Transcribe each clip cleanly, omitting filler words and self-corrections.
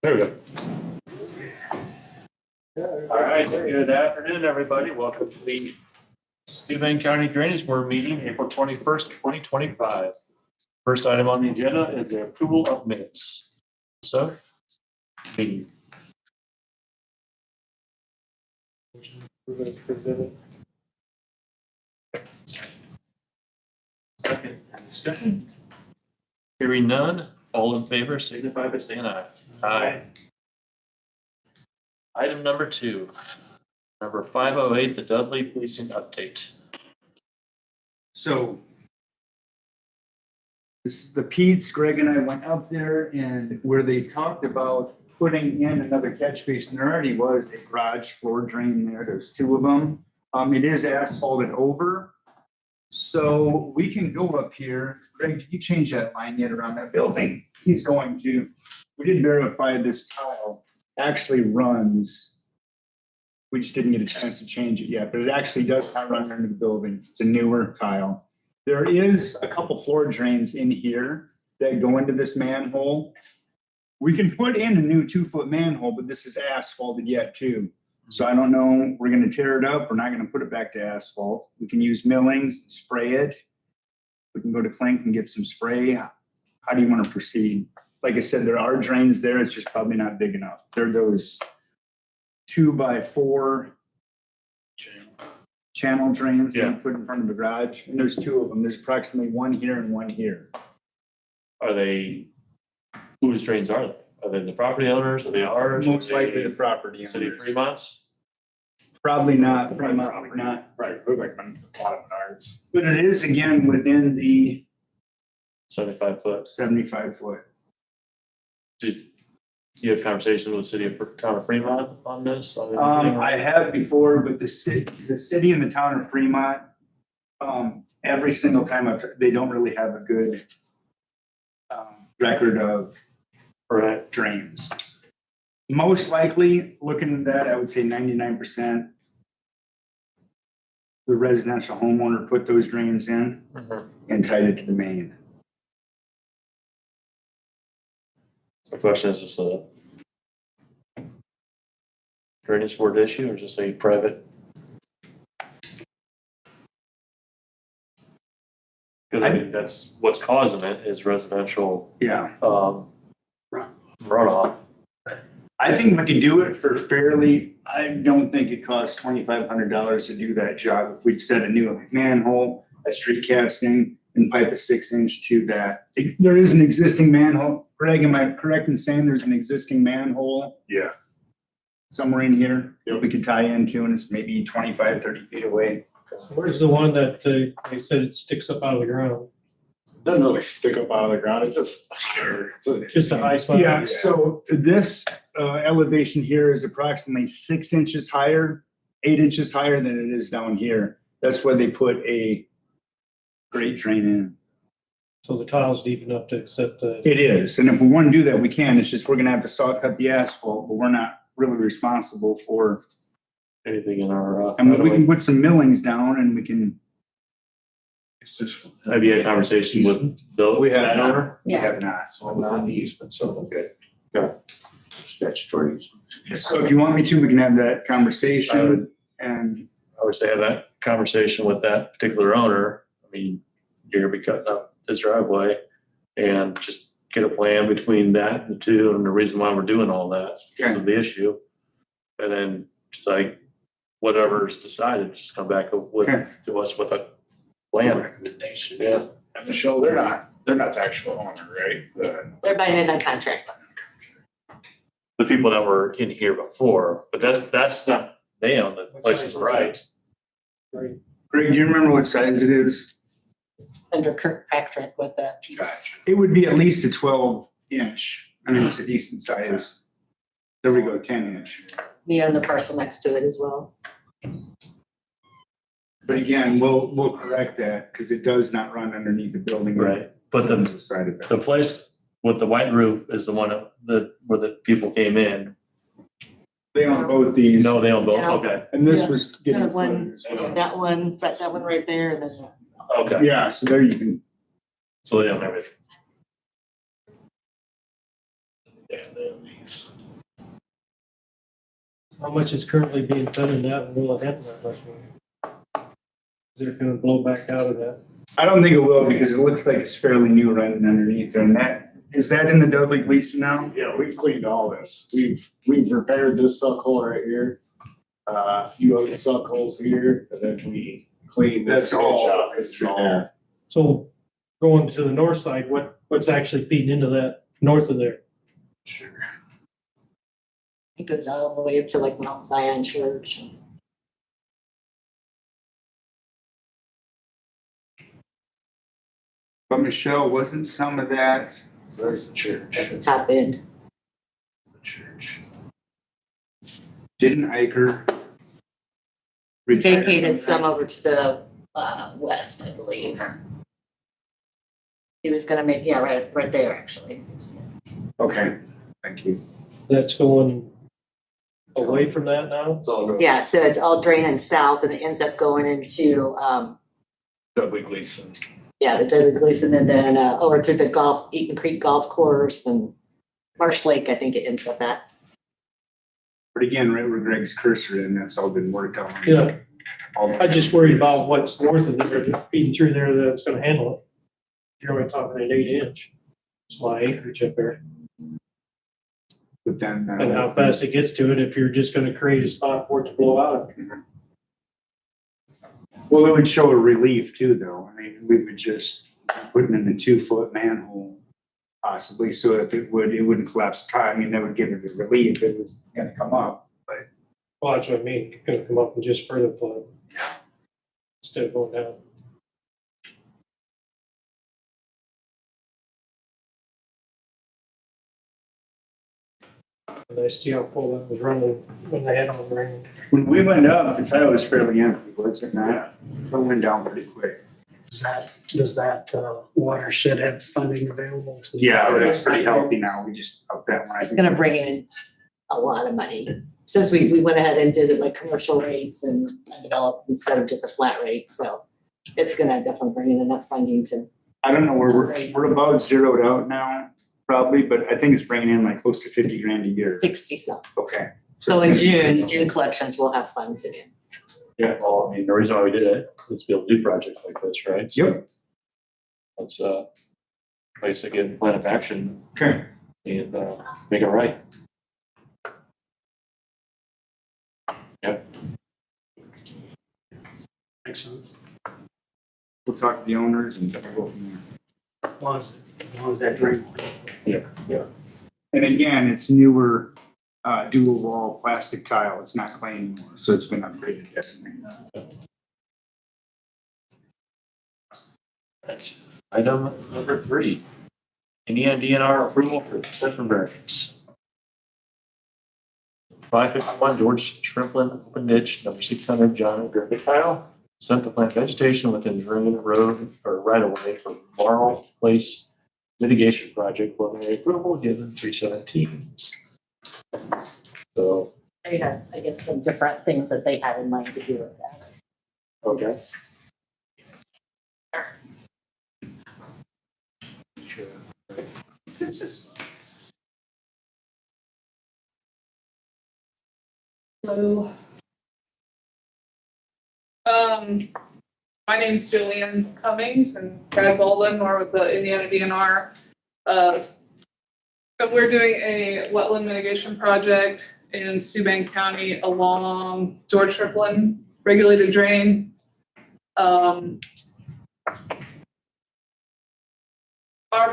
There we go. All right, good afternoon, everybody. Welcome to the Steuben County Drainage Board meeting, April 21st, 2025. First item on the agenda is the approval of minutes. So, meeting. Second discussion. Hearing none, all in favor signify by saying aye. Aye. Item number 2, number 508, the Dudley policing update. So the Pete's, Greg and I went up there and where they talked about putting in another catch basin, there already was a garage floor drain there. There's 2 of them. It is asphalted over. So we can go up here. Greg, did you change that line yet around that building? He's going to. We did verify this tile actually runs. We just didn't get a chance to change it yet, but it actually does not run under the building. It's a newer tile. There is a couple floor drains in here that go into this manhole. We can put in a new 2-foot manhole, but this is asphalted yet too. So I don't know, we're gonna tear it up. We're not gonna put it back to asphalt. We can use millings, spray it. We can go to Clink and get some spray. How do you want to proceed? Like I said, there are drains there. It's just probably not big enough. They're those 2x4 channel drains that you put in front of the garage. And there's 2 of them. There's approximately 1 here and 1 here. Are they, whose drains are they? Are they the property owners? Are they ours? Most likely the property City of owners. Fremont's? Probably not, probably not. Right, look like a lot of Menards. But it is again within the 75 foot. 75 foot. Did you have conversations with the city of town of Fremont on this? I have before, but the city and the town of Fremont, every single time they don't really have a good record of drains. Most likely, looking at that, I would say 99%. The residential homeowner put those drains in and tied it to the main. The question is this a drainage board issue or just a private? Because I mean, that's what's causing it is residential runoff. I think we could do it for fairly, I don't think it costs $2,500 to do that job. If we'd set a new manhole, a street casting, and pipe a 6-inch to that. There is an existing manhole. Greg, am I correct in saying there's an existing manhole? Yeah. Somewhere in here that we could tie into, and it's maybe 25, 30 feet away. So where's the one that they said it sticks up out of the ground? Doesn't really stick up out of the ground, it just, It's just a high spot. Yeah, so this elevation here is approximately 6 inches higher, 8 inches higher than it is down here. That's why they put a grate drain in. So the tile's deep enough to accept the. It is, and if we want to do that, we can. It's just we're gonna have to saw cut the asphalt, but we're not really responsible for. Anything in our. And we can put some millings down and we can. it's just. Have you had a conversation with Bill? We have that not. owner? We have not, so not the easement, so good. Okay. Statutory easement. So if you want me to, we can have that conversation and. I would say have that conversation with that particular owner. I mean, you're gonna be cutting up this driveway and just get a plan between that and the 2 and the reason why we're doing all that is because of the issue. And then just like whatever's decided, just come back with to us with a plan. Recommendation. Yeah. And Michelle, they're not the actual owner, right? They're buying it on contract. The people that were in here before, but that's not, they own the places, right? Right. Greg, do you remember what size it is? It's under Kirkpatrick with the. It would be at least a 12-inch. I mean, it's a decent size. There we go, 10-inch. We own the parcel next to it as well. But again, we'll correct that because it does not run underneath the building. Right. But On the side of it. the place with the white roof is the one where the people came in. They own both these. No, they own both. No. Okay. And this was getting. That one, flooded. that one right there, and then. Okay. Yeah, so there you can. So they don't have it. And then these. How much is currently being done in that, and will it handle that much more? Is it gonna blow back out of that? I don't think it will because it looks like it's fairly new running underneath there. And that, is that in the Dudley Gleason now? Yeah, we've cleaned all this. We've repaired this suck hole right here. A few other suck holes here, and then we cleaned this. That's all. shop. It's all. So going to the north side, what's actually feeding into that north of there? Sure. It goes all the way up to like Mount Zion Church. But Michelle, wasn't some of that, There's the church. That's the top end. The church. didn't Iker retire Vacated some that? over to the west, I believe. He was gonna make, yeah, right there, actually. Okay, thank you. That's going away from that now? It's all good. Yeah, so it's all draining south and it ends up going into, Dudley Gleason. yeah, the Dudley Gleason and then over to the Eaton Creek Golf Course and Marsh Lake, I think it ends up at. But again, right where Greg's cursor in, that's all been worked on. Yeah, All- I just worried about what's north of there, feeding through there that's gonna handle it. You're only talking an 8-inch. It's a lot of acreage up there. But then. And how fast it gets to it if you're just gonna create a spot for it to blow out. Well, it would show a relief too, though. I mean, we would just putting in a 2-foot manhole possibly, so if it wouldn't collapse the tile. I mean, that would give it a relief. It was gonna come up. Well, that's what I mean, it's gonna come up and just further flood. Instead of going down. And I see how full that was running when they had on the rain. When we went up, the tile was fairly empty, was it not? It went down pretty quick. Does that watershed have funding available to? Yeah, it's pretty healthy now. We just upped that one. I It's think. gonna bring in a lot of money. Since we went ahead and did it like commercial rates and developed instead of just a flat rate, so it's gonna definitely bring in enough funding to. I don't know where we're about zeroed out now, probably, but I think it's bringing in like close to 50 grand a year. 60 some. Okay. So in it's gonna be- June collections will have funds in it. Yeah, well, I mean, the reason why we did it is to be able to do projects like this, right? Yep, Let's, basically get a plan of action okay. and, make it right. Makes sense. We'll talk to the owners and go from there. As long as that drain. And again, it's newer, dual wall plastic tile. It's not clay anymore, so it's been upgraded definitely. Item number 3, Indiana DNR approval for second variance. 551 George Shrimplin Open Ditch, number 600 John Griffith tile. Sent to plant vegetation within drain road or right of way for Marl Place mitigation project. Preliminary approval given 317. So, I guess the different things that they had in mind to do with that. okay. Hello. My name's Julianne Cummings and Brad Bolden. We're with the Indiana DNR. But we're doing a wetland mitigation project in Steuben County along George Shrimplin regulated drain. Our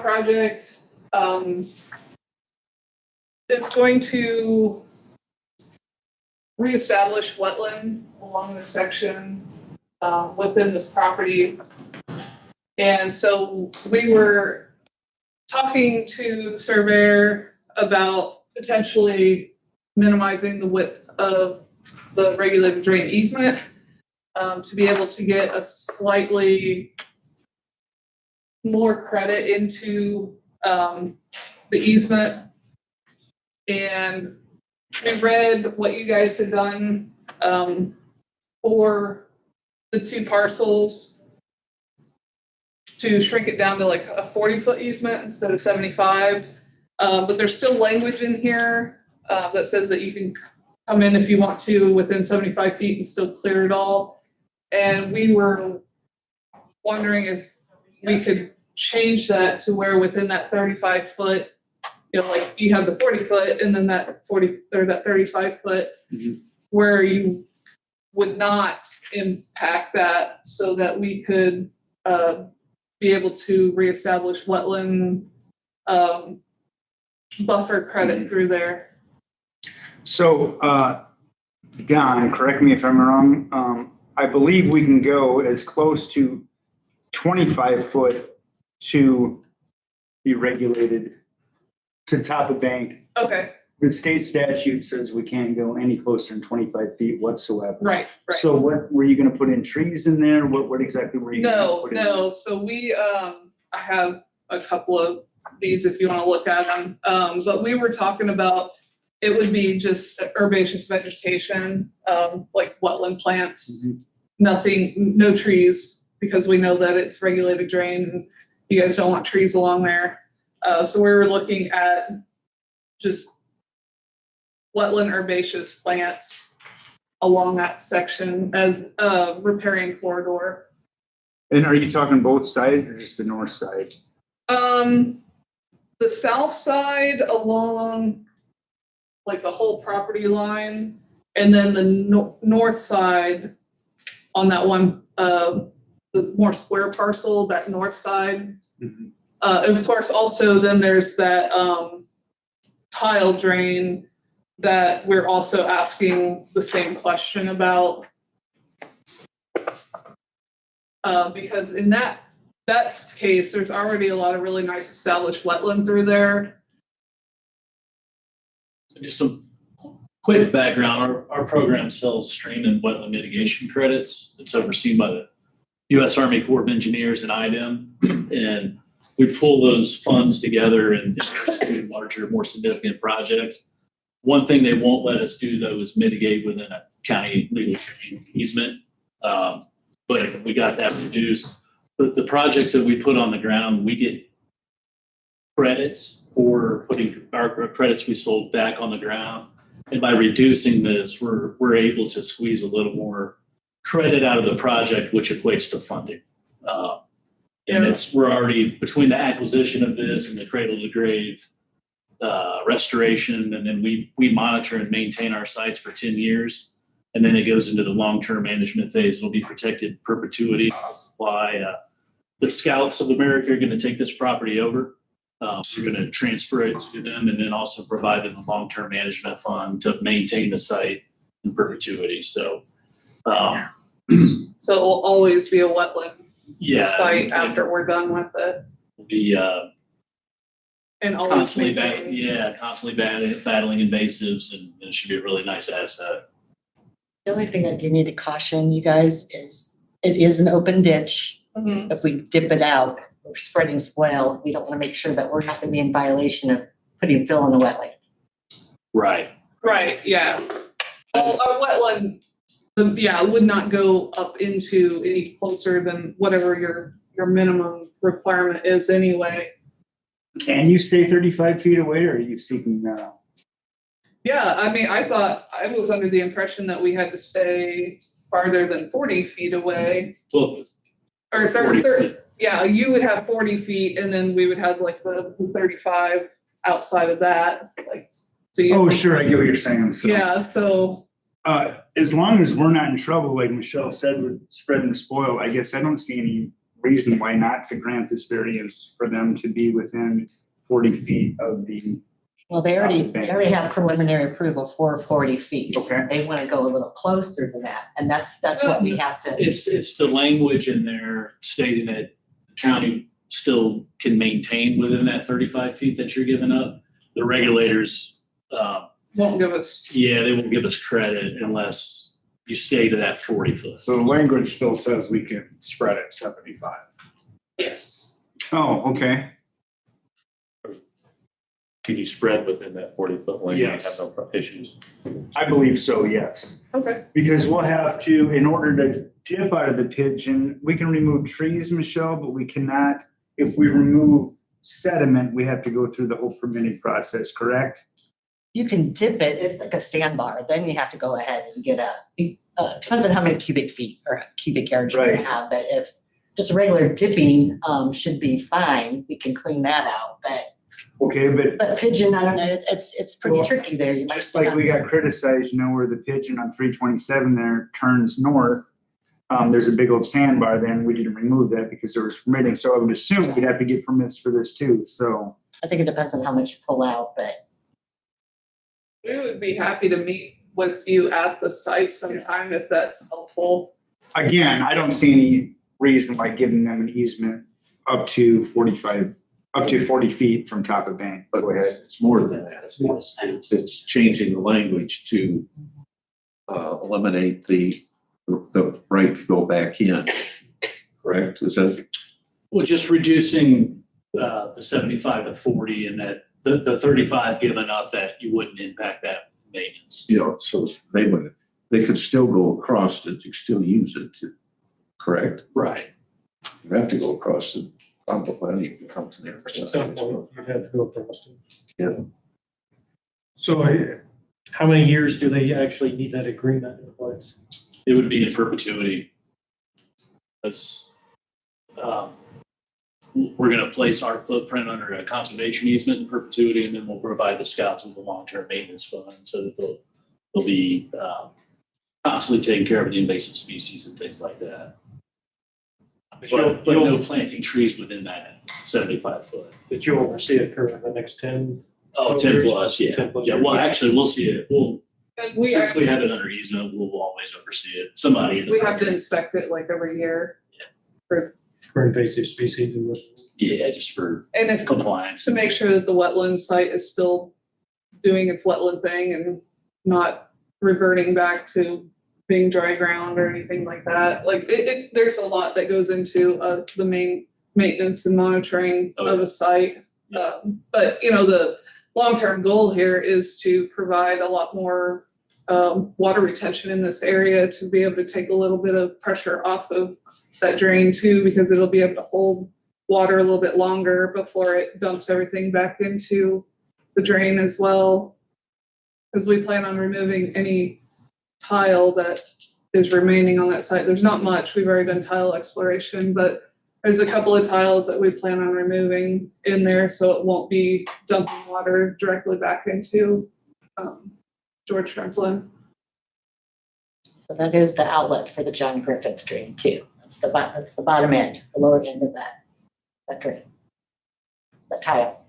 project, is going to reestablish wetland along this section within this property. And so we were talking to the surveyor about potentially minimizing the width of the regulated drain easement to be able to get a slightly more credit into the easement. And we read what you guys had done for the 2 parcels to shrink it down to like a 40-foot easement instead of 75. But there's still language in here, that says that you can come in if you want to within 75 feet and still clear it all. And we were wondering if we could change that to where within that 35 foot, you know, like you have the 40 foot and then that 40 or that 35 foot, Mhm. where you would not impact that, so that we could be able to reestablish wetland buffer credit through there. So, Don, correct me if I'm wrong, I believe we can go as close to 25 foot to be regulated to top of bank. Okay, The state statute says we can't go any closer than 25 feet whatsoever. right. So what, were you gonna put in trees in there? What exactly were you gonna No, put in? no, so we, I have a couple of these if you wanna look at them. But we were talking about, it would be just herbaceous vegetation, like wetland plants, Mhm. nothing, no trees, because we know that it's regulated drain and you guys don't want trees along there. So we were looking at just wetland herbaceous plants along that section as a riparian corridor. And are you talking both sides or just the north side? The south side along like the whole property line, and then the north side on that one, the more square parcel, that north side. Mhm. And of course, also then there's that, tile drain that we're also asking the same question about. Because in that case, there's already a lot of really nice established wetland through there. So just some quick background, our program sells stream and wetland mitigation credits. It's overseen by the U.S. Army Corps of Engineers and IDEM. And we pull those funds together and invest in larger, more significant projects. One thing they won't let us do though is mitigate within a county legal easement. But we got that reduced. But the projects that we put on the ground, we get credits for putting our credits we sold back on the ground. And by reducing this, we're able to squeeze a little more credit out of the project, which equates to funding. And we're already between the acquisition of this and the cradle to grave restoration, and then we monitor and maintain our sites for 10 years. And then it goes into the long-term management phase. It'll be protected perpetuity supply. The Scouts of America are going to take this property over. We're going to transfer it to them and then also provide them a long-term management fund to maintain the site in perpetuity. So, So it will always be a wetland yeah. site after we're done with it, We'll be and always constantly maintained. battling invasives, and it should be a really nice asset. The only thing I do need to caution you guys is it is an open ditch. Mhm. If we dip it out, we're spreading swale. We don't want to make sure that we're not going to be in violation of putting fill in the wetland. Right. Right, yeah. Well, our wetland, would not go up into any closer than whatever your minimum requirement is anyway. Can you stay 35 feet away or are you seeking, Yeah, I mean, I thought, I was under the impression that we had to stay farther than 40 feet away. Well, Or 40 30, yeah, you would have 40 feet and then we would have like the 35 outside of that, like, so you. oh, sure, I get what you're saying. So, Yeah, so, as long as we're not in trouble, like Michelle said, with spreading the spoil, I guess I don't see any reason why not to grant this variance for them to be within 40 feet of the, Well, they already have preliminary approval for 40 feet. Okay. They want to go a little closer to that, and that's what we have to. it's the language in there stating that the county still can maintain within that 35 feet that you're giving up. The regulators, won't give us, they won't give us credit unless you stay to that 40 foot. So the language still says we can spread it 75. yes. oh, okay. Can you spread within that 40-foot lane? Yes. And have no issues. I believe so, yes. Okay. Because we'll have to, in order to dip out of the pigeon, we can remove trees, Michelle, but we cannot, if we remove sediment, we have to go through the whole permitting process, correct? You can dip it, it's like a sandbar, then you have to go ahead and get depends on how many cubic feet or cubic yards you're gonna Right. have, but if just regular dipping, should be fine, we can clean that out, Okay, but pigeon, I don't know, it's pretty Well, tricky there, you might just still like have. we got criticized, where the pigeon on 327 there turns north, there's a big old sandbar there, and we didn't remove that because there was permitting, so I would assume we'd have to get permits for this too, so. I think it depends on how much you pull out, but We would be happy to meet with you at the site sometime if that's helpful. Again, I don't see any reason why giving them an easement up to 40 feet from top of bank. But Go ahead. it's more than that. It's changing the language to eliminate the right to go back in. Correct? Is that, Well, just reducing the 75 to 40 and that the 35 given up that you wouldn't impact that maintenance. so they could still go across it, you still use it, correct? Right. You have to go across it. Probably you come from there. At some point, you'd have to go across it. Yeah. So how many years do they actually need that agreement in place? It would be in perpetuity. That's, we're gonna place our footprint under a conservation easement in perpetuity, and then we'll provide the scouts with a long-term maintenance fund so that they'll be constantly taking care of the invasive species and things like that. But no planting trees within that 75 foot. That you oversee it for the next 10? Oh, 10 plus, yeah. 10 plus. Yeah, well, actually, we'll see it. And we Since we have it under easement, we'll always oversee it. Somebody. in the- we have to inspect it like every year. For invasive species and what? Yeah, just for And if, compliance. to make sure that the wetland site is still doing its wetland thing and not reverting back to being dry ground or anything like that. Like there's a lot that goes into the main maintenance and monitoring of a site. But the long-term goal here is to provide a lot more water retention in this area to be able to take a little bit of pressure off of that drain too, because it'll be able to hold water a little bit longer before it dumps everything back into the drain as well. Because we plan on removing any tile that is remaining on that site. There's not much. We've already done tile exploration, but there's a couple of tiles that we plan on removing in there so it won't be dumping water directly back into George Franklin. so that is the outlet for the John Griffith drain too. That's the bottom end, the lower end of that drain. The tile.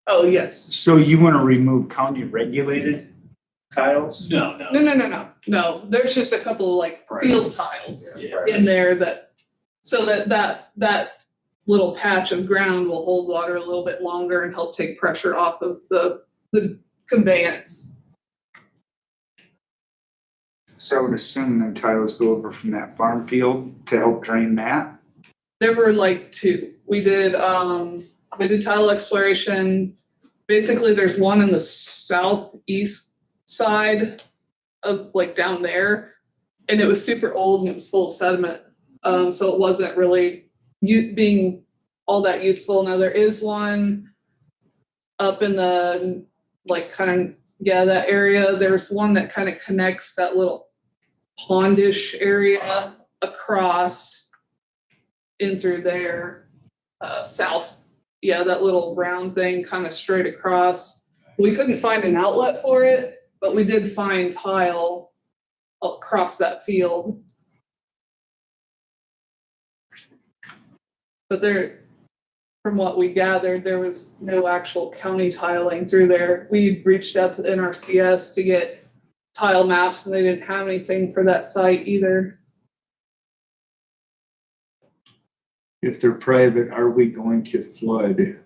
Oh, yes. So you want to remove county regulated tiles? No. No, there's just a couple of like field tiles Yeah. in there that little patch of ground will hold water a little bit longer and help take pressure off of the conveyance. So I would assume them tiles go over from that farm field to help drain that? There were like two. We did tile exploration. Basically, there's one in the southeast side of like down there. And it was super old and it was full of sediment. So it wasn't really being all that useful. Now there is one up in the like that area. There's one that kind of connects that little pondish area across in through there, south. Yeah, that little round thing kind of straight across. We couldn't find an outlet for it, but we did find tile across that field. But from what we gathered, there was no actual county tiling through there. We reached out to the NRCS to get tile maps and they didn't have anything for that site either. If they're private, are we going to flood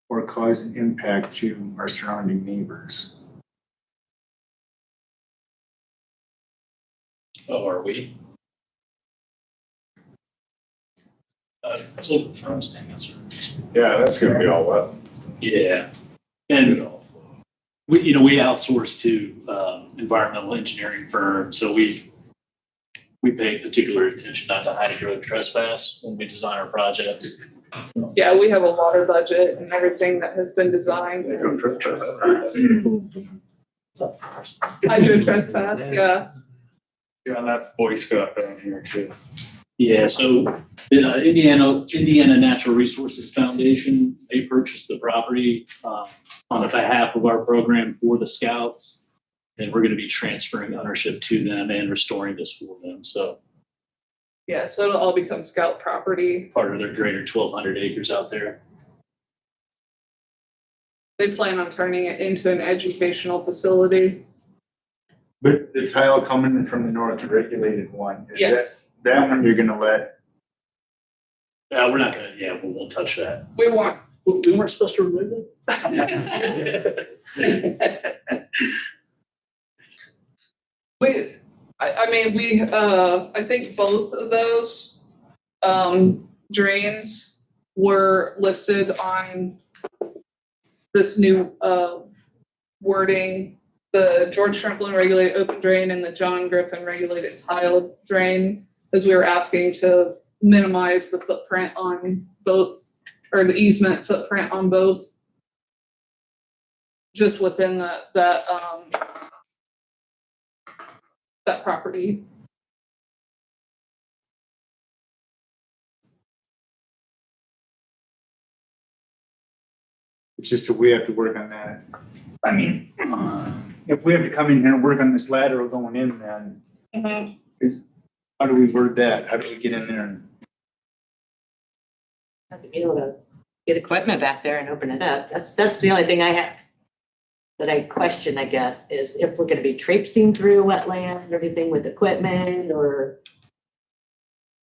or cause an impact to our surrounding neighbors? Oh, are we? It's a little first answer. Yeah, that's gonna be all wet. Yeah. And we outsource to environmental engineering firm, so we pay particular attention not to hide road trespass when we design our projects. Yeah, we have a water budget and everything that has been designed. Hydro trespass, yeah. Yeah, that Boy Scout down here too. Yeah, so Indiana Natural Resources Foundation, they purchased the property on behalf of our program for the Scouts. And we're gonna be transferring ownership to them and restoring this for them, so Yeah, so it'll all become scout property. part of their greater 1,200 acres out there. They plan on turning it into an educational facility. But the tile coming from the north, the regulated one, is Yes, that one you're gonna let? We're not gonna, we won't touch that. we want. We weren't supposed to remove it? I think both of those, drains were listed on this new, wording. The George Trimplin regulated open drain and the John Griffin regulated tile drain, as we were asking to minimize the footprint on both, or the easement footprint on both. Just within that property. It's just that we have to work on that. I mean, if we have to come in here and work on this lateral going in, then how do we word that? How do we get in there and? Have to be able to get equipment back there and open it up. That's the only thing I have that I question, I guess, is if we're gonna be traipsing through wetland and everything with equipment or.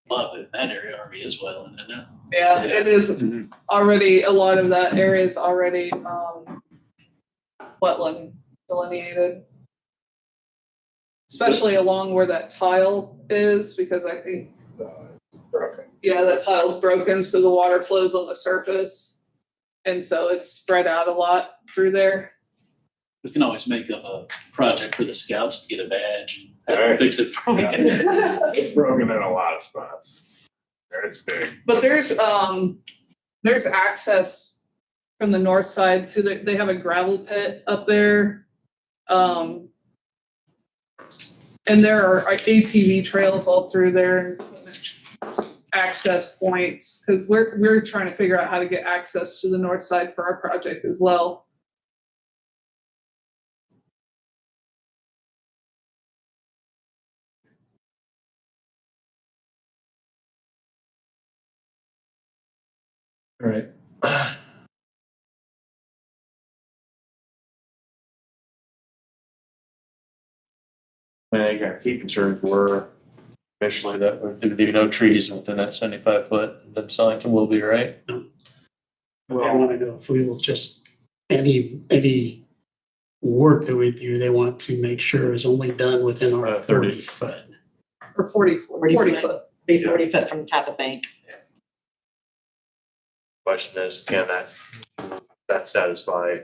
A lot of that area already is wetland, isn't it? Yeah, it is already, a lot of that area is already, wetland delineated. Especially along where that tile is, because I think, yeah, that tile's broken, so the water flows on the surface. And so it's spread out a lot through there. We can always make up a project for the Scouts to get a badge and have them fix it. It's broken in a lot of spots. It's big. But there's access from the north side, so they have a gravel pit up there. And there are ATV trails all through there, access points, because we're trying to figure out how to get access to the north side for our project as well. All right. I think our key concerns were initially that there would be no trees within that 75-foot, then Sellington will be, right? I want to know if we will just, any work that we do, they want to make sure is only done within our 30. 30 foot. Or 40 foot. Be 40 foot from the top of bank. Question is, can that satisfy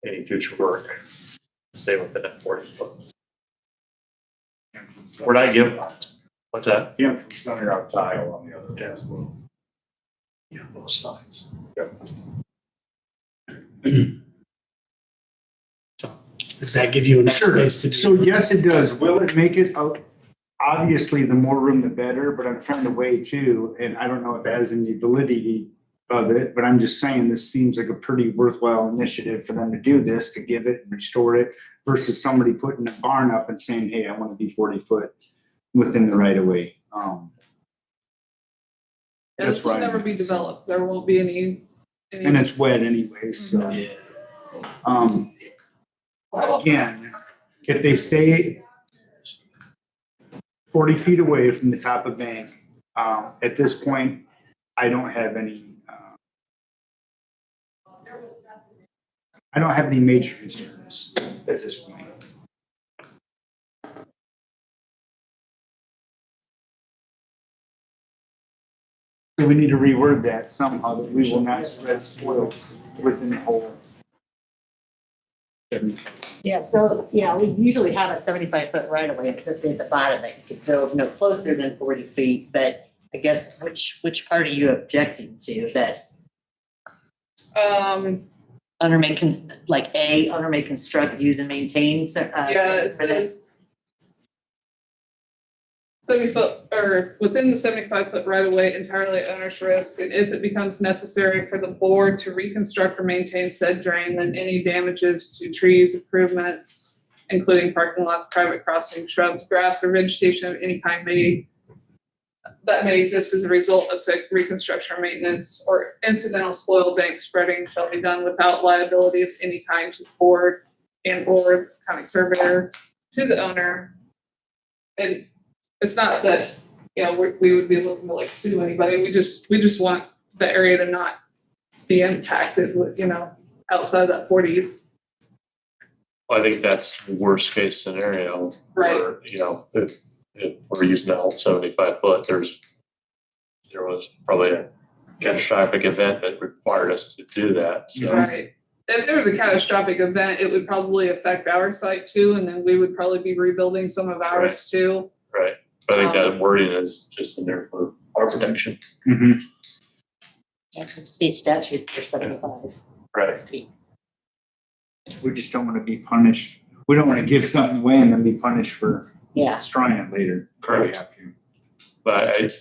any future work? Stay within that 40 foot. We're not giving, what's that? Yeah, from center out tile on the other as well. Yeah, both sides. So, does that give you enough space to do? So yes, it does. Will it make it out? Obviously, the more room, the better, but I'm trying to weigh too, and I don't know if it has any validity of it, but I'm just saying this seems like a pretty worthwhile initiative for them to do this, to give it and restore it versus somebody putting a barn up and saying, hey, I want to be 40 foot within the right of way. And That's this will right. never be developed. There won't be any. And it's wet anyway, so. Yeah. Again, if they stay 40 feet away from the top of bank, at this point, I don't have any, major concerns at this point. So we need to reword that somehow, that we will not spread spoils within the whole. Yeah, so, yeah, we usually have a 75 foot right of way, it does say at the bottom that you could build no closer than 40 feet, but I guess, which part are you objecting to that owner may owner may construct, use and maintain, Yeah, it for this? says 70-foot or within the 75-foot right of way entirely at owner's risk. And if it becomes necessary for the board to reconstruct or maintain said drain, then any damages to trees, improvements, including parking lots, private crossing, shrubs, grass, or vegetation of any kind that may exist as a result of said reconstruction or maintenance or incidental soil bank spreading shall be done without liability of any kind to the board and or county surveyor to the owner. And it's not that, we would be looking to like sue anybody. We just want the area to not be impacted with, outside that 40. I think that's the worst case scenario. Right. Where, if we're using that whole 75 foot, there was probably a catastrophic event that required us to do that. So, Right. If there was a catastrophic event, it would probably affect our site too, and then we would probably be rebuilding some of ours too. right. But I think that wording is just in there for our protection. Mhm. That's a state statute for 75 Right. feet. We just don't want to be punished. We don't want to give something away and then be punished for Yeah. destroying it later. Correct. We have to. But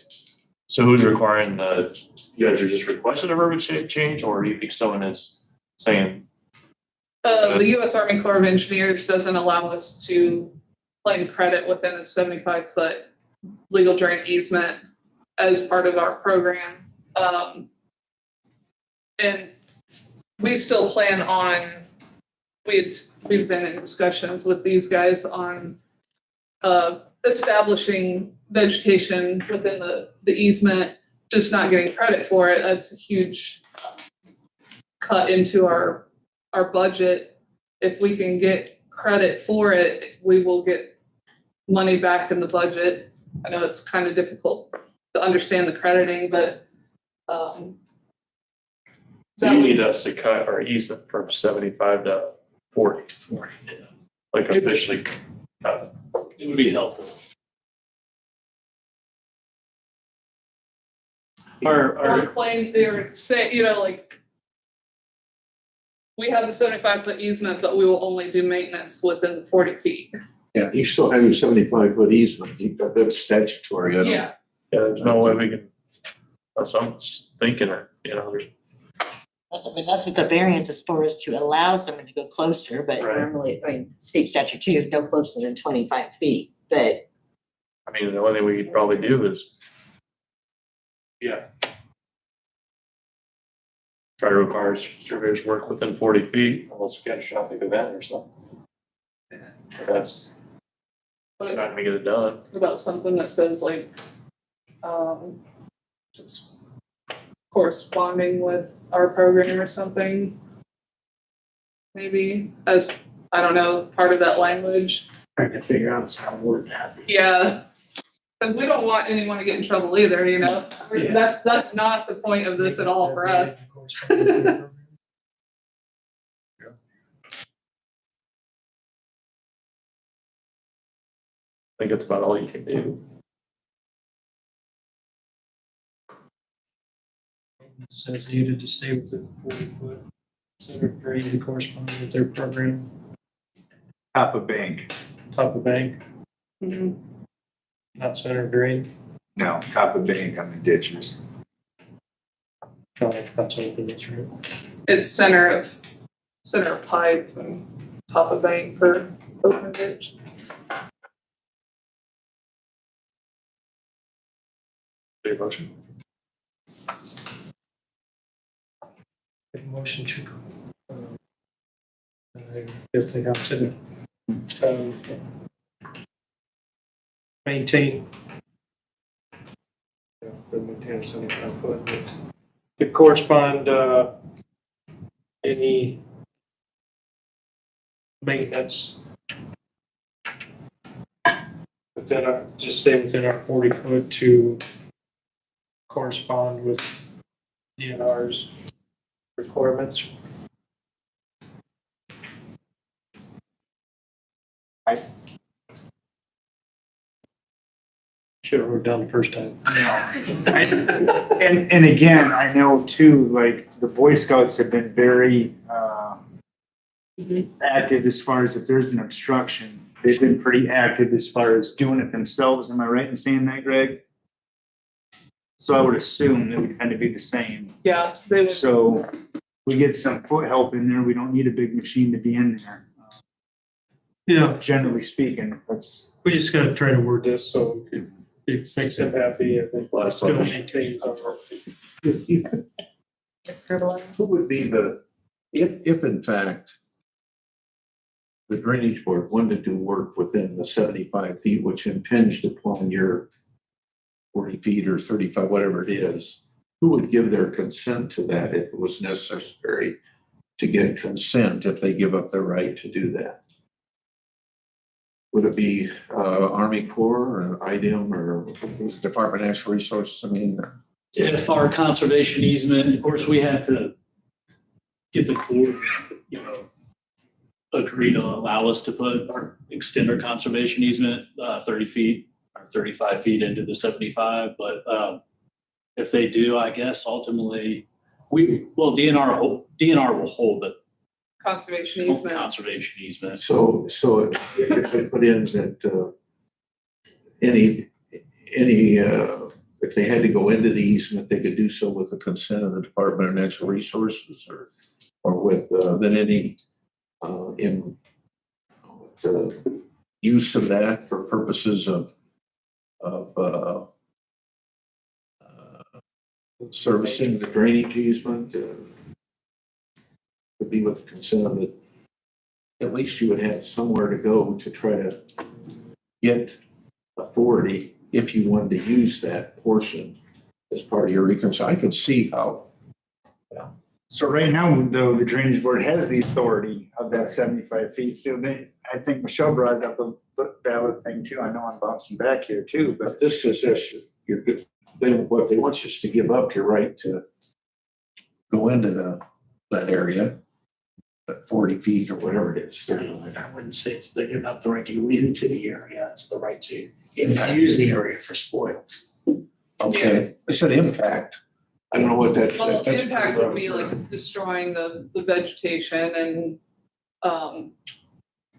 so who's requiring you guys are just requesting a verbiage change, or do you think someone is saying? The U.S. Army Corps of Engineers doesn't allow us to claim credit within a 75-foot legal drain easement as part of our program. And we still plan on, we've been in discussions with these guys on establishing vegetation within the easement, just not getting credit for it. That's a huge cut into our budget. If we can get credit for it, we will get money back in the budget. I know it's kind of difficult to understand the crediting, but So you need us to cut our easement from 75 to 40. Like officially cut. It would be helpful. or claim theory, say, we have the 75-foot easement, but we will only do maintenance within 40 feet. Yeah, you still have your 75-foot easement. That's statutory. I don't- Yeah, Yeah, there's no way we can, that's what I'm thinking, there's. That's what the variance is for, is to allow someone to go closer, but Right. normally, state statute too, no closer than 25 feet, but. I mean, the only thing we could probably do is. Yeah. Try to require surveyors work within 40 feet unless we got a catastrophic event or something. But that's but not gonna get it done. what about something that says just corresponding with our program or something? Maybe as, I don't know, part of that language. Trying to figure out how to word that. Yeah. Because we don't want anyone to get in trouble either, Yeah. That's not the point of this at all for us. I think that's about all you can do. Says needed to stay within 40-foot center grade and correspond with their program, Top of bank. top of bank, Mhm. not center grade. No, top of bank on the ditches. Oh, that's open, that's right. It's center of pipe and top of bank for open ditch. Your motion. Make a motion to, if they have to, maintain. Maintain 75 foot, to correspond, any maintenance within our, just stay within our 40-foot to correspond with DNR's requirements. Should have wrote down the first time. And again, I know too, like the Boy Scouts have been very, active as far as if there's an obstruction. They've been pretty active as far as doing it themselves. Am I right in saying that, Greg? So I would assume that would kind of be the same. Yeah, they would. So we get some foot help in there. We don't need a big machine to be in there. Yeah, Generally speaking, that's. we just gotta try to word this so it makes them happy and then still maintains our. It's scribble. Who would be if in fact the drainage board wanted to do within the 75 feet, which impinged upon your 40 feet or 35, whatever it is, who would give their consent to that if it was necessary to get consent if they give up their right to do that? Would it be Army Corps or IDEM or Department of Natural Resources? I mean, If our conservation easement, of course, we have to get the Corps, agree to allow us to extend our conservation easement 30 feet or 35 feet into the 75. But if they do, I guess ultimately, DNR will hold the Conservation easement. conservation easement. so if they put in that if they had to go into the easement, they could do so with the consent of the Department of Natural Resources or with then any use of that for purposes of servicing the drainage easement would be with the consent of it. At least you would have somewhere to go to try to get authority if you wanted to use that portion as part of your reconciliation. I could see how. So right now, though, the drainage board has the authority of that 75 feet. So I think Michelle brought up a valid thing too. I know I'm bouncing back here too, but But this is you're good. What they want you is to give up your right to go into that area at 40 feet or whatever it is. I wouldn't say it's the, not the right to go into the area, it's the right to use the area for spoils. Okay, I said impact. I don't know what that. Well, that's impact pretty would be broad term. like destroying the vegetation and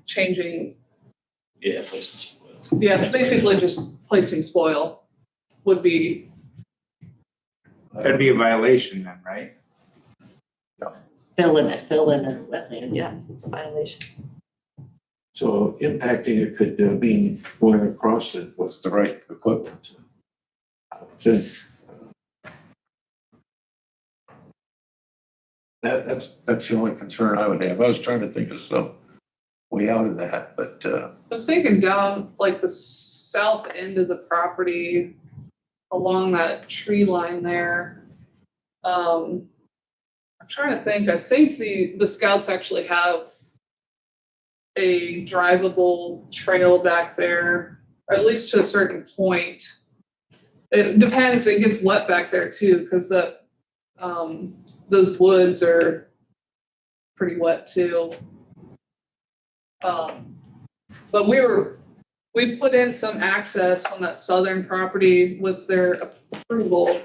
changing, Yeah, places. yeah, basically just placing spoil would be, that'd be a violation then, right? Fill in a wetland, yeah, it's a violation. So impacting it could mean going across it with the right equipment. That's the only concern I would have. I was trying to think of some way out of that, but I was thinking down like the south end of the property along that tree line there. I'm trying to think, I think the scouts actually have a drivable trail back there, or at least to a certain point. It depends, it gets wet back there too, because those woods are pretty wet too. But we put in some access on that southern property with their approval,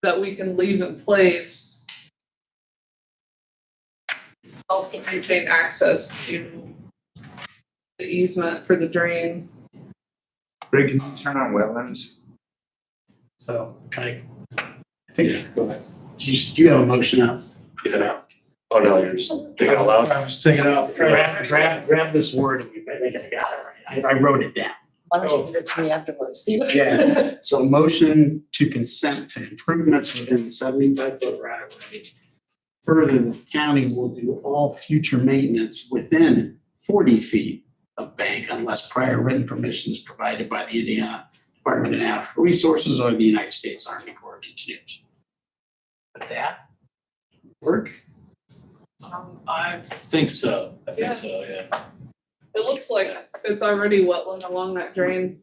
that we can leave in place. Help maintain access to the easement for the drain. Greg, can you turn on wetlands? So, I think, go ahead. do you have a motion up? Yeah. Oh, no, you're just thinking out loud. I was thinking out. Grab this word, I think I got it right. I wrote it down. Why don't you give it to me afterwards, Steve? Yeah. So motion to consent to improvements within the 75-foot right of way. Further, the county will do all future maintenance within 40 feet of bank unless prior written permission is provided by the Indiana Department of Natural Resources or the United States Army Corps of Engineers. Would that work? I think so. Yeah. It looks like it's already wetland along that drain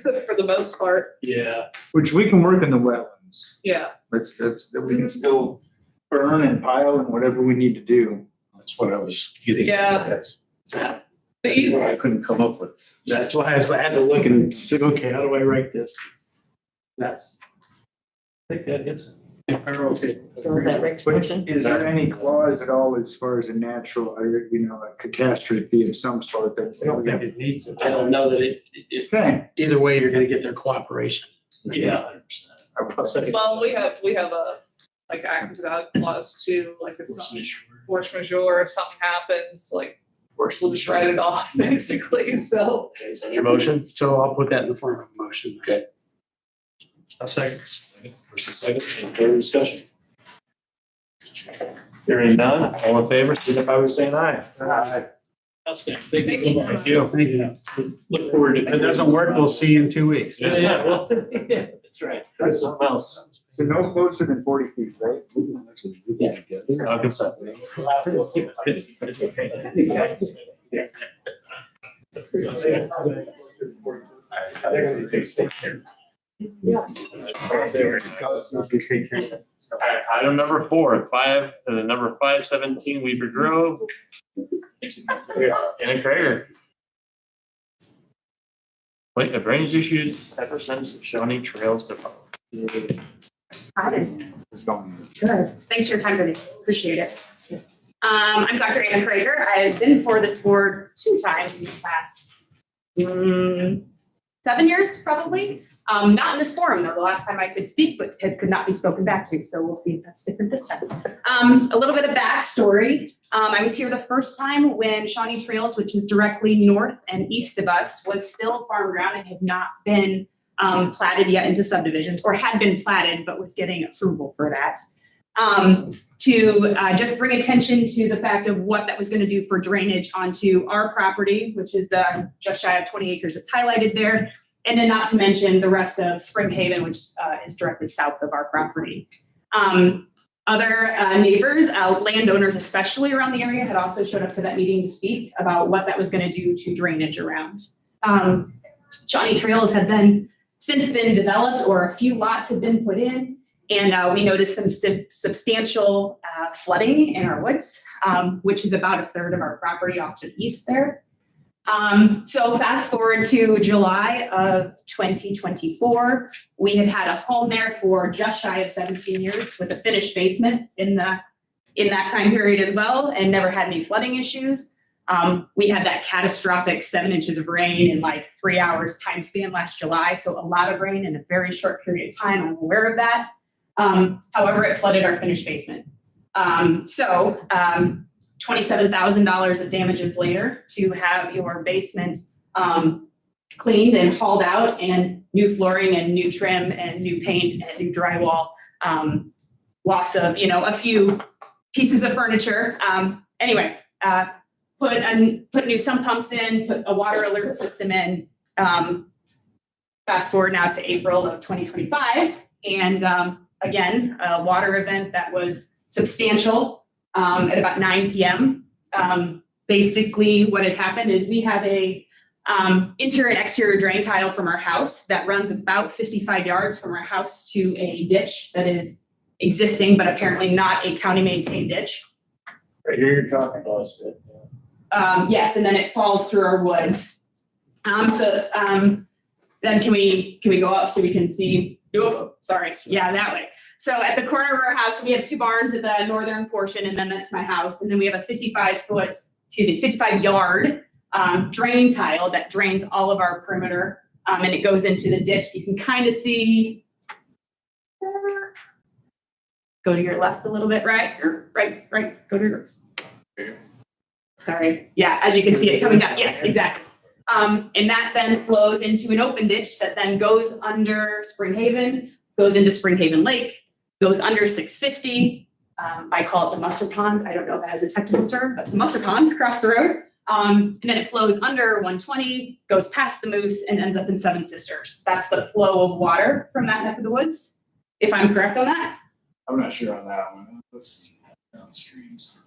for the most part. Yeah. Which we can work in the wetlands. Yeah. That we can still burn and pile and whatever we need to do. That's what I was getting. Yeah. That's Is that The easement, I couldn't come up with. That's why I had to look and say, okay, how do I write this? That's, I think that hits it. If I wrote it. So is that Rick's But motion? is there any clause at all as far as a natural, or, a catastrophe of some sort that? I don't think it needs it. I don't know that Okay. either way, you're gonna get their cooperation. Yeah, 100%. I'll second. well, we have a, like, active value clause too, like if something, force majeure, if something happens, like, we'll just write it off, basically, so. Okay, is that your motion? So I'll put that in the form of a motion. Okay. I'll second. First and second, any further discussion? Hearing none, all in favor, signify by saying aye. Outstanding. Thank you so much. Thank you. Thank you. Look forward to. If it doesn't work, we'll see you in 2 weeks. Yeah, well, yeah, that's right. Try something else. So no closer than 40 feet, right? No consent. Alright, item number 4, number 517 Weaver Grove. Anna Krager. Wait, a drainage issues, 10% of Shawnee Trails developed. Hi, It's going. good. Thanks for your time today. Appreciate it. I'm Dr. Anna Krager. I've been before this board 2 times in the past 7 years, probably. Not in this forum, though. The last time I could speak, but it could not be spoken back to. So we'll see if that's different this time. A little bit of backstory. I was here the first time when Shawnee Trails, which is directly north and east of us, was still farm ground and had not been platted yet into subdivisions, or had been platted, but was getting approval for that. To just bring attention to the fact of what that was going to do for drainage onto our property, which is just shy of 20 acres that's highlighted there. And then not to mention the rest of Spring Haven, which is directly south of our property. Other neighbors, landowners especially around the area, had also showed up to that meeting to speak about what that was going to do to drainage around. Shawnee Trails had then since been developed, or a few lots have been put in, and we noticed some substantial flooding in our woods, which is about 1/3 of our property off to the east there. So fast forward to July of 2024, we had had a home there for just shy of 17 years with a finished basement in that time period as well, and never had any flooding issues. We had that catastrophic 7 inches of rain in like 3 hours time span last July. So a lot of rain in a very short period of time. I'm aware of that. However, it flooded our finished basement. $27,000 of damages later to have your basement cleaned and hauled out, and new flooring and new trim and new paint and new drywall. Loss of, a few pieces of furniture. Anyway, put new sump pumps in, put a water alert system in. Fast forward now to April of 2025. And again, a water event that was substantial at about 9 p.m. Basically what had happened is we have a interior and exterior drain tile from our house that runs about 55 yards from our house to a ditch that is existing, but apparently not a county maintained ditch. Right here, you're talking about it. Yes, and then it falls through our woods. Then can we go up so we can see? Oh, sorry. Yeah, that way. So at the corner of our house, we have 2 barns at the northern portion, and then that's my house. And then we have a 55-yard drain tile that drains all of our perimeter, and it goes into the ditch. You can kind of see. Go to your left a little bit, right, go to your. Sorry. Yeah, as you can see it coming down. Yes, exactly. And that then flows into an open ditch that then goes under Spring Haven, goes into Spring Haven Lake, goes under 650. I call it the mustard pond. I don't know if it has a technical term, but the mustard pond across the road. And then it flows under 120, goes past the Moose, and ends up in Seven Sisters. That's the flow of water from that neck of the woods, if I'm correct on that. I'm not sure on that one. Let's see. Downstreams.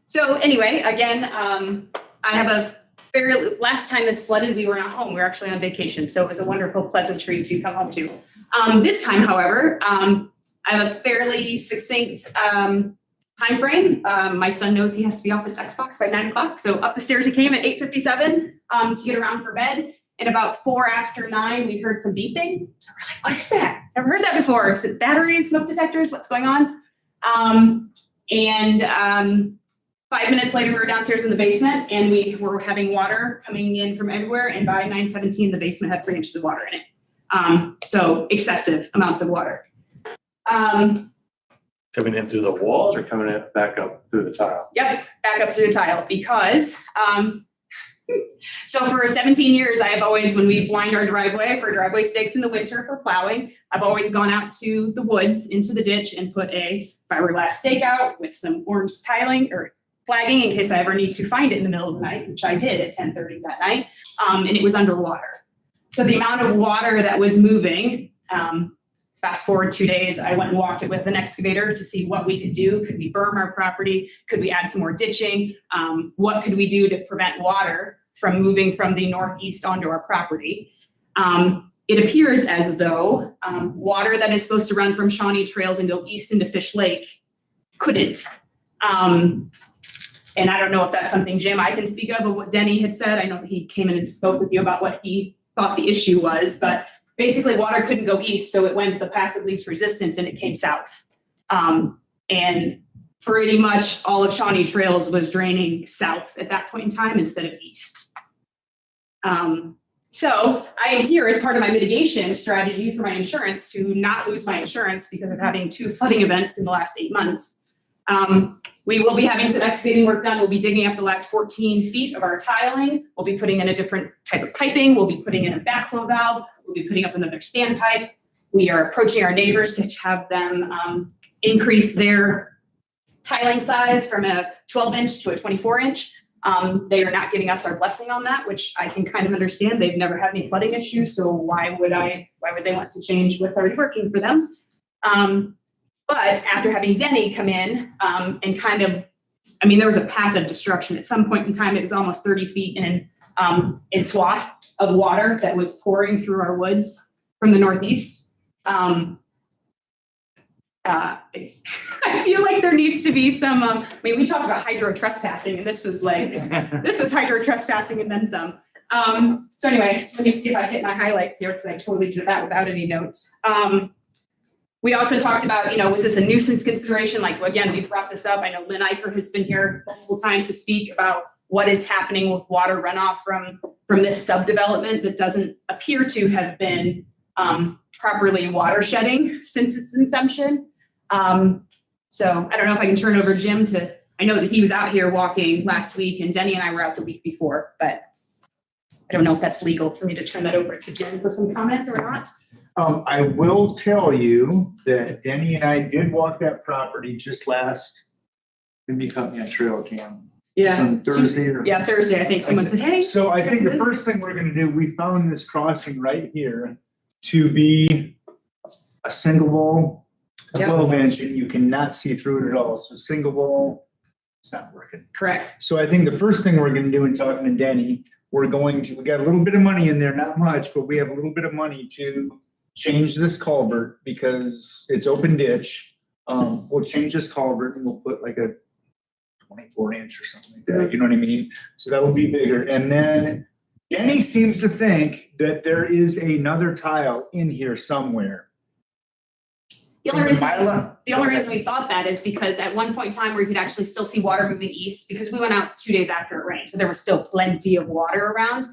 So anyway, again, I have a very, last time this flooded, we were not home. We were actually on vacation. So it was a wonderful pleasantry to come home to. This time, however, I have a fairly succinct timeframe. My son knows he has to be off his Xbox by 9 o'clock. So up the stairs he came at 8:57 to get around for bed. And about 4 after 9, we heard some beeping. We're like, what is that? Never heard that before. Is it batteries, smoke detectors? What's going on? 5 minutes later, we were downstairs in the basement and we were having water coming in from everywhere. And by 9:17, the basement had 3 inches of water in it. So excessive amounts of water. Coming in through the walls or coming in back up through the tile? Yep, back up through the tile because, so for 17 years, I have always, when we blind our driveway for driveway stakes in the winter for plowing, I've always gone out to the woods into the ditch and put a fiberglass stake out with some orange tiling or flagging in case I ever need to find it in the middle of the night, which I did at 10:30 that night, and it was underwater. So the amount of water that was moving, fast forward 2 days, I went and walked it with an excavator to see what we could do. Could we berm our property? Could we add some more ditching? What could we do to prevent water from moving from the northeast onto our property? It appears as though water that is supposed to run from Shawnee Trails and go east into Fish Lake couldn't. And I don't know if that's something, Jim, I can speak of, but what Denny had said. I know that he came in and spoke with you about what he thought the issue was, but basically water couldn't go east, so it went the path of least resistance and it came south. And pretty much all of Shawnee Trails was draining south at that point in time instead of east. So I am here as part of my mitigation strategy for my insurance to not lose my insurance because of having 2 flooding events in the last 8 months. We will be having some excavating work done. We'll be digging up the last 14 feet of our tiling. We'll be putting in a different type of piping. We'll be putting in a backflow valve. We'll be putting up another standpipe. We are approaching our neighbors to have them increase their tiling size from a 12-inch to a 24-inch. They are not giving us our blessing on that, which I can kind of understand. They've never had any flooding issues, so why would they want to change what's already working for them? But after having Denny come in and kind of, I mean, there was a path of destruction. At some point in time, it was almost 30 feet in swath of water that was pouring through our woods from the northeast. I feel like there needs to be some, I mean, we talked about hydro trespassing and this was hydro trespassing and then some. So anyway, let me see if I hit my highlights here because I totally did that without any notes. We also talked about, was this a nuisance consideration? Like, again, we brought this up. I know Lynn Eicher has been here multiple times to speak about what is happening with water runoff from this subdevelopment that doesn't appear to have been properly watershedding since its inception. So I don't know if I can turn over Jim I know that he was out here walking last week and Denny and I were out the week before, but I don't know if that's legal for me to turn that over to Jim for some comments or not. I will tell you that Denny and I did walk that property just maybe caught me on trail cam. Yeah. On Thursday or. Yeah, Thursday, I think someone said, hey. So I think the first thing we're gonna do, we found this crossing right here to be a single wall, a Yep. 12-inch, and you cannot see through it at all. So single wall, it's not working. Correct. So I think the first thing we're gonna do in talking to Denny, we got a little bit of money in there, not much, but we have a little bit of money to change this culvert because it's open ditch. We'll change this culvert and we'll put like a 24-inch or something like that, you know what I mean? So that will be bigger. And then Denny seems to think that there is another tile in here somewhere. The only reason we thought that is because at one point in time where you could actually still see water moving east, because we went out 2 days after it rained, so there was still plenty of water around.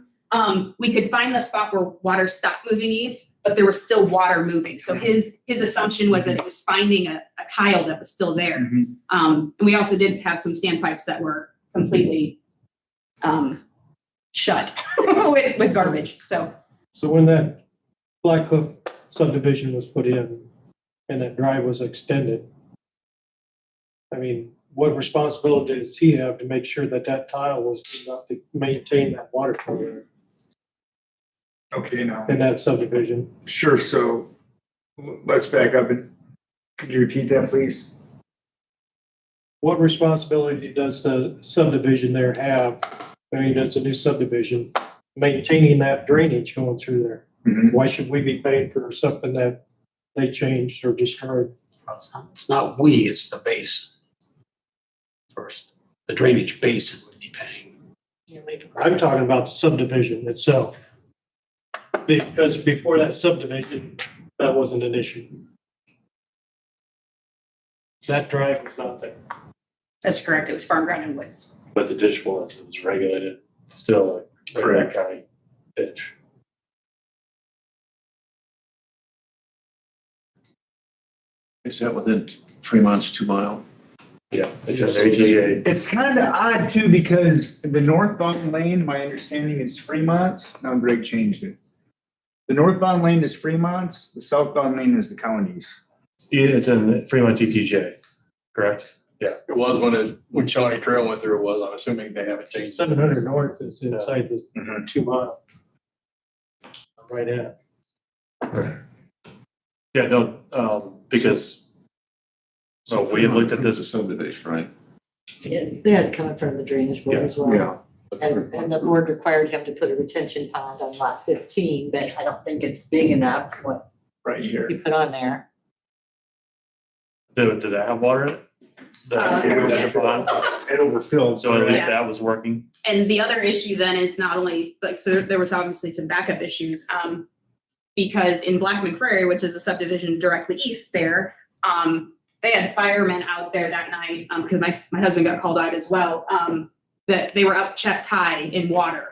We could find the spot where water stopped moving east, but there was still water moving. So his assumption was that it was finding a tile that was still there. Mhm. And we also did have some standpipes that were completely shut with garbage. So when that Black Hook subdivision was put in and that drive was extended, I mean, what responsibility does he have to make sure that tile was good enough to maintain that water flow Okay, now. in that subdivision? Sure, so let's back up and could you repeat that, please? what responsibility does the subdivision there have? I mean, it's a new subdivision, maintaining that drainage going through there. Mhm. Why should we be paying for something that they changed or destroyed? It's not we, it's the basin. First, the drainage basin would be paying. I'm talking about the subdivision itself. Because before that subdivision, that wasn't an issue. That drive was not there. That's correct. It was farm ground and woods. But the ditch was, it was regulated, still like Grant County ditch. Is that within Fremont's 2 mile? Yeah, it's an AGA. It's kind of odd too, because the northbound lane, my understanding is Fremont's. Now Greg changed it. The northbound lane is Fremont's, the southbound lane is the county's. It's in Fremont TTJ, correct? It was when Shawnee Trail went through, it was, I'm assuming they haven't changed. 700 north is inside the Mhm. 2 mile. Right at. Yeah, no, because, so we had looked at The this, subdivision, right? They had to come in front of the drainage board as well. Yeah. And the board required him to put a retention pond on lot 15, but I don't think it's big enough, what Right here. you put on there. did that have water in it? Yes. It overfilled. So at least Yeah. that was working. And the other issue then is not only, like, so there was obviously some backup issues, because in Blackman Prairie, which is a subdivision directly east there, they had firemen out there that night, because my husband got called out as well, that they were up chest high in water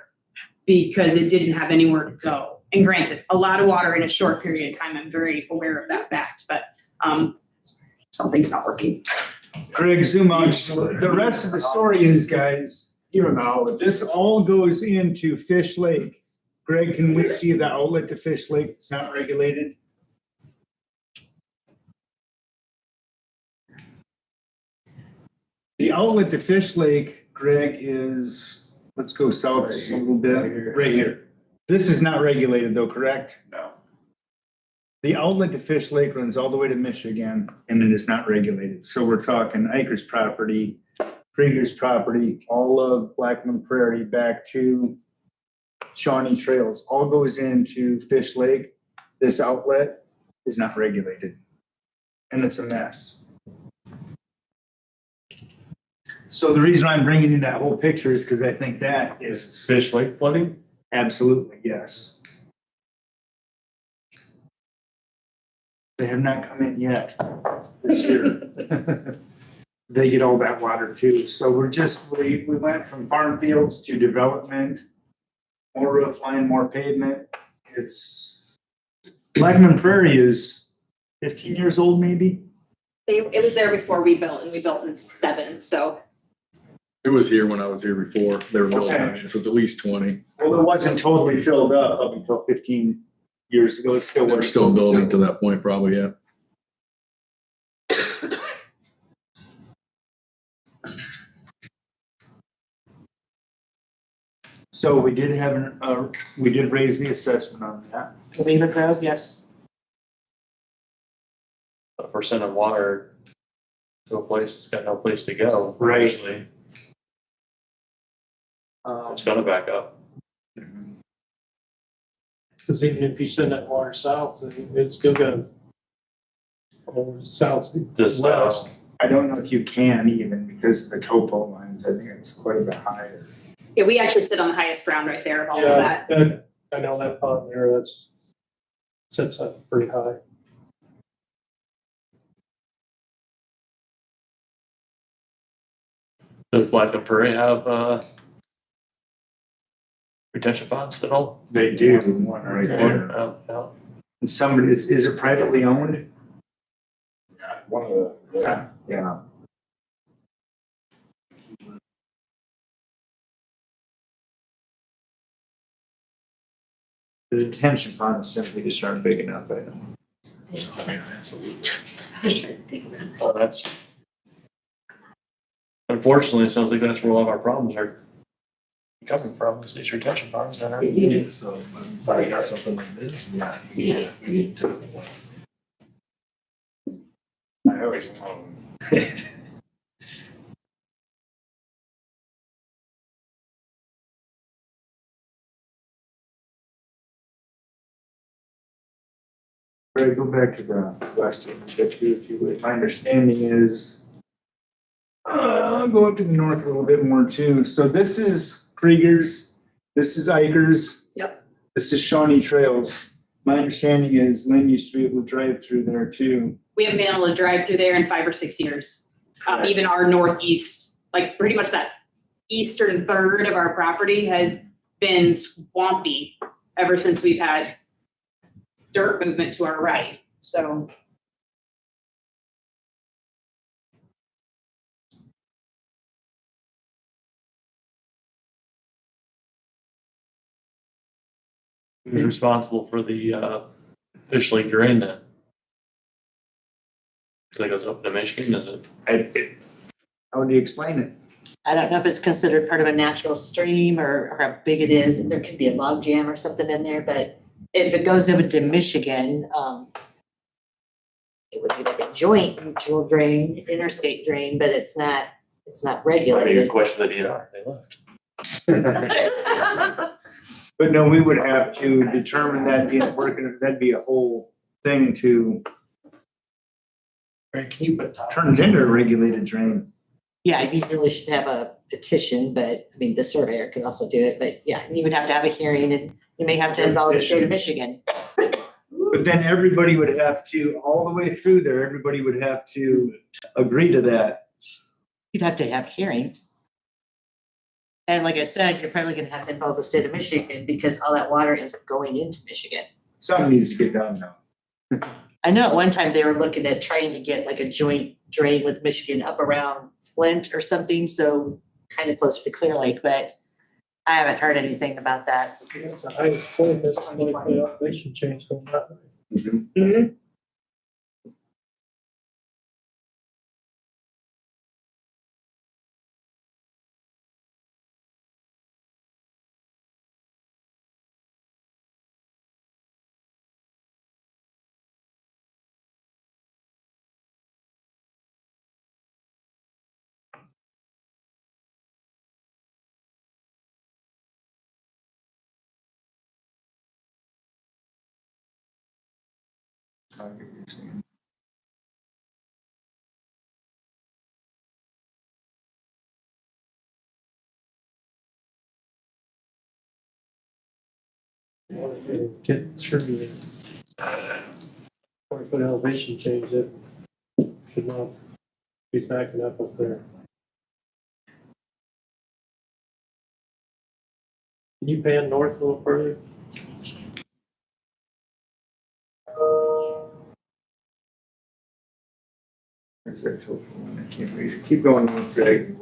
because it didn't have anywhere to go. And granted, a lot of water in a short period of time, I'm very aware of that fact, but, something's not working. Greg, zoom out. The rest of the story is, guys, here now, this all goes into Fish Lake. Greg, can we see the outlet to Fish Lake that's not regulated? The outlet to Fish Lake, Greg, is, let's go south just a little bit, right here. This is not regulated though, correct? No. The outlet to Fish Lake runs all the way to Michigan and it is not regulated. So we're talking Iker's property, Krieger's property, all of Blackman Prairie back to Shawnee Trails, all goes into Fish Lake. This outlet is not regulated. And it's a mess. So the reason I'm bringing in that whole picture is because I think that is Fish Lake flooding? absolutely, yes. They have not come in yet this year. They get all that water too. So we went from farm fields to development, more roof line, more pavement. It's, Blackman Prairie is 15 years old maybe. It was there before we built, and we built in 7, so. It was here when I was here before, they were building Okay. it, so it's at least 20. Well, it wasn't totally filled up until 15 years ago. It's still. They're still building to that point probably, yeah. So we did have we did raise the assessment on that. Beaver Grove, yes. A percent of water to a place that's got no place to go. Right. Eventually, It's gonna back up. Because even if you send that water south, it's still gonna go south. This, west. I don't know if you can even because of the topo lines. I think it's quite a bit higher. Yeah, we actually sit on the highest ground right there of all of Yeah, that. I know that pond there, sets up pretty high. Does Blackman Prairie have, retention ponds at all? They do, one right there. Yeah. And somebody, is it privately owned? One of the, Yeah. The detention ponds simply just aren't big enough, I know. Well, that's. Unfortunately, it sounds like that's where a lot of our problems are coming from, is these retention ponds that are. So, I got something like this. Yeah. I always, Greg, go back to the west end of it too, if you would. My understanding is, I'll go up to the north a little bit more too. So this is Krieger's, this is Iker's. Yep. This is Shawnee Trails. My understanding is Lynn used to be able to drive through there too. We haven't been able to drive through there in 5 or 6 years. Right. Even our northeast, like pretty much that eastern third of our property has been swampy ever since we've had dirt movement to our right. So Who's responsible for the fish lake drain then? That goes up to Michigan, is it? How do you explain it? I don't know if it's considered part of a natural stream or how big it is, and there could be a log jam or something in there, but if it goes over to Michigan, it would be like a joint mutual drain, interstate drain, but it's not I mean, regulated. question the DNR, they left. But no, we would have to determine that being working, that'd be a whole thing to turn it into a regulated drain. Yeah, you really should have a petition, but I mean, the surveyor could also do it, but yeah, you would have to have a hearing and you may have to involve the state of Michigan. But then everybody would have to, all the way through there, everybody would have to agree to that. You'd have to have a hearing. And like I said, you're probably gonna have to involve the state of Michigan because all that water ends up going into Michigan. Something needs to get done now. I know at one time they were looking at trying to get like a joint drain with Michigan up around Flint or something, so kind of closer to Clear Lake, but I haven't heard anything about that. That's a high point, that's like the elevation change going that way. Mhm. Get through the 40-foot elevation change, it should not be backing up there. Can you pan north a little further? There's that total one, I can't read it. Keep going, Greg.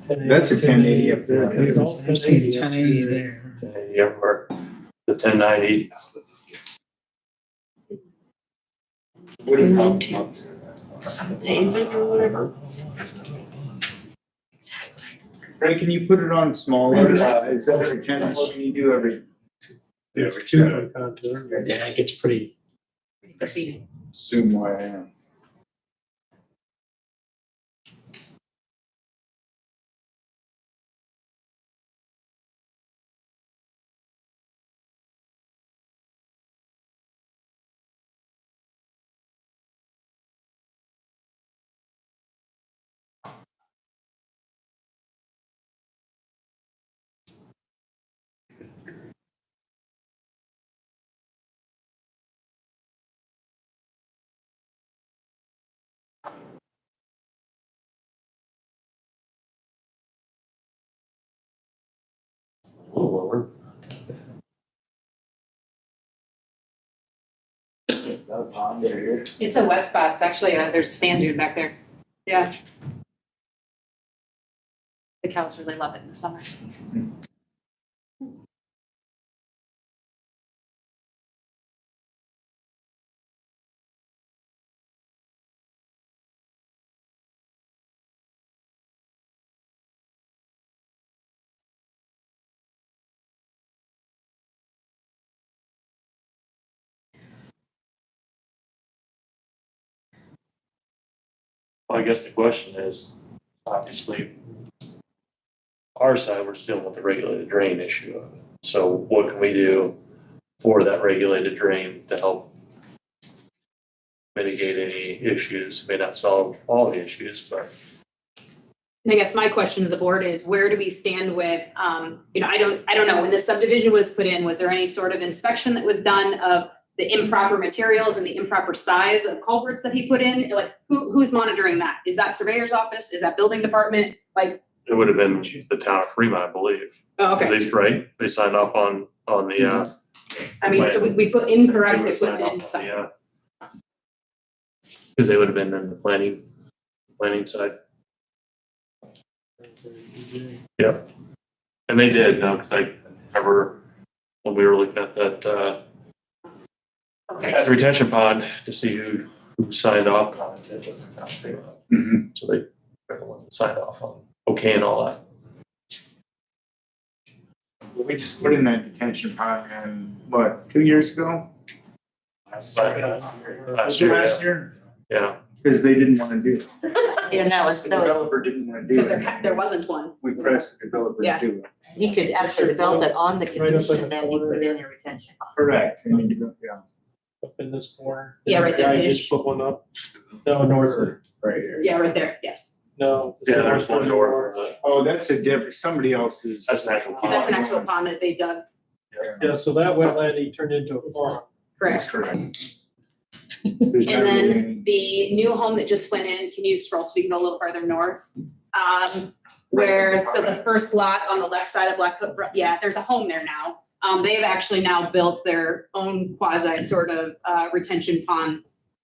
That's a 1080 up there. It's all I see 1080 up 1080 there. there. Yeah, or the 1090. What is that? Greg, can you put it on smaller? Is that every 10 or can you do every? There's 2-foot contour. Yeah, it gets pretty. Assume where I am. A little lower. it's a wet spot. It's actually, there's a sand dune back there. Yeah. The cows really love it in the summer. Well, I guess the question is, obviously, our side, we're still with the regulated drain issue of it. So what can we do for that regulated drain to help mitigate any issues, may not solve all the issues, but. And I guess my question to the board is, where do we stand with, I don't know, when the subdivision was put in, was there any sort of inspection that was done of the improper materials and the improper size of culverts that he put in? Like, who's monitoring that? Is that surveyor's office? Is that building department? Like, It would have been the town of Fremont, I believe. oh, Cause okay. they signed off on the, I mean, so we put incorrect They would sign equipment off on in. the, cause they would have been in the planning side. Yep. And they did, no, cause I remember when we were looking at that, Okay. at the retention pond to see who signed off on it. Mhm. So they, everyone signed off on okay and all that. We just put in that detention pond in, what, 2 years ago? Last Was it year, last year? yeah. Because they didn't want to do it. Yeah, no, The developer didn't want to do Because it. there wasn't one. We pressed the developer Yeah. to do it. you could actually develop it on the Right up in condition the that you corner put in there. a retention pond. Correct. I mean, yeah. Up in this corner. Yeah, right there, I ish. just put one up. No, north, Right here. Yeah, right there, yes. no. Yeah, there's one door, but Oh, that's a different, somebody else's. that's an actual pond. That's an actual pond that they dug, Yeah, so that wetland he turned into a farm. That's correct. correct. There's not And really then any- the new home that just went in, can you scroll so we can go a little further north? Where, so the first lot on the left side of Blackfoot, yeah, there's a home there now. They've actually now built their own quasi sort of retention pond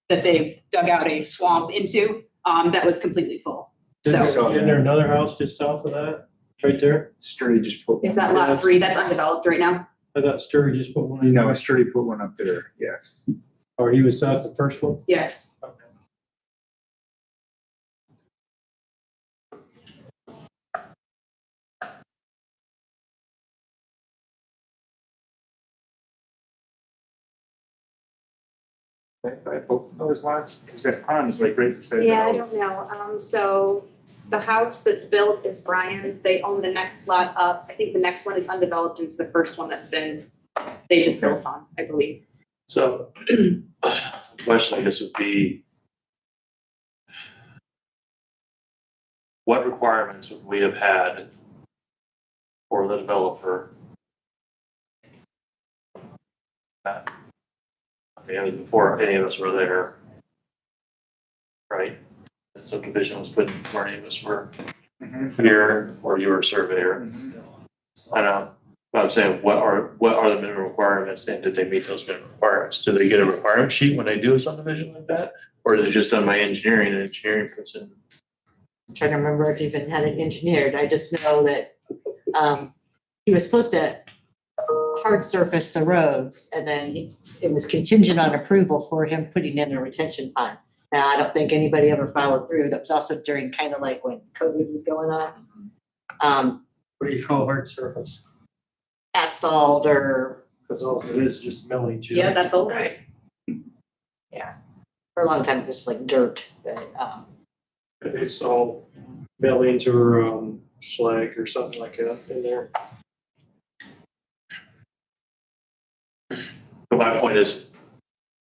that they've dug out a swamp into, that was completely full. So Isn't there another house just south of that, right there? Sturdy just put. is that lot 3 that's undeveloped right now? I thought Sturry just put one in. No, Sturdy put one up there, yes. Or he was at the first one? Yes. Both of those lots, because that pond is like right beside. Yeah, I don't know. So the house that's built is Brian's. They own the next lot up. I think the next one is undeveloped and it's the first one that's been, they just built on, I believe. So, the question I guess would be, what requirements would we have had for the developer? Okay, before any of us were there, right? And subdivision was put in before any of us were Mhm. here, before you were a surveyor. I know, but I'm saying, what are the minimum requirements, and did they meet those minimum requirements? Do they get a requirement sheet when they do a subdivision like that? Or is it just done by engineering, and engineering puts in? I'm trying to remember if he even had it engineered. I just know that, he was supposed to hard surface the roads and then it was contingent on approval for him putting in a retention pond. Now, I don't think anybody ever followed through. That was also during kind of like when COVID was going on. What do you call hard surface? Asphalt or Because all it is just milling. Yeah, that's all Right. right. for a long time, it was like dirt, but, It's all millings or slag or something like that in there. But my point is,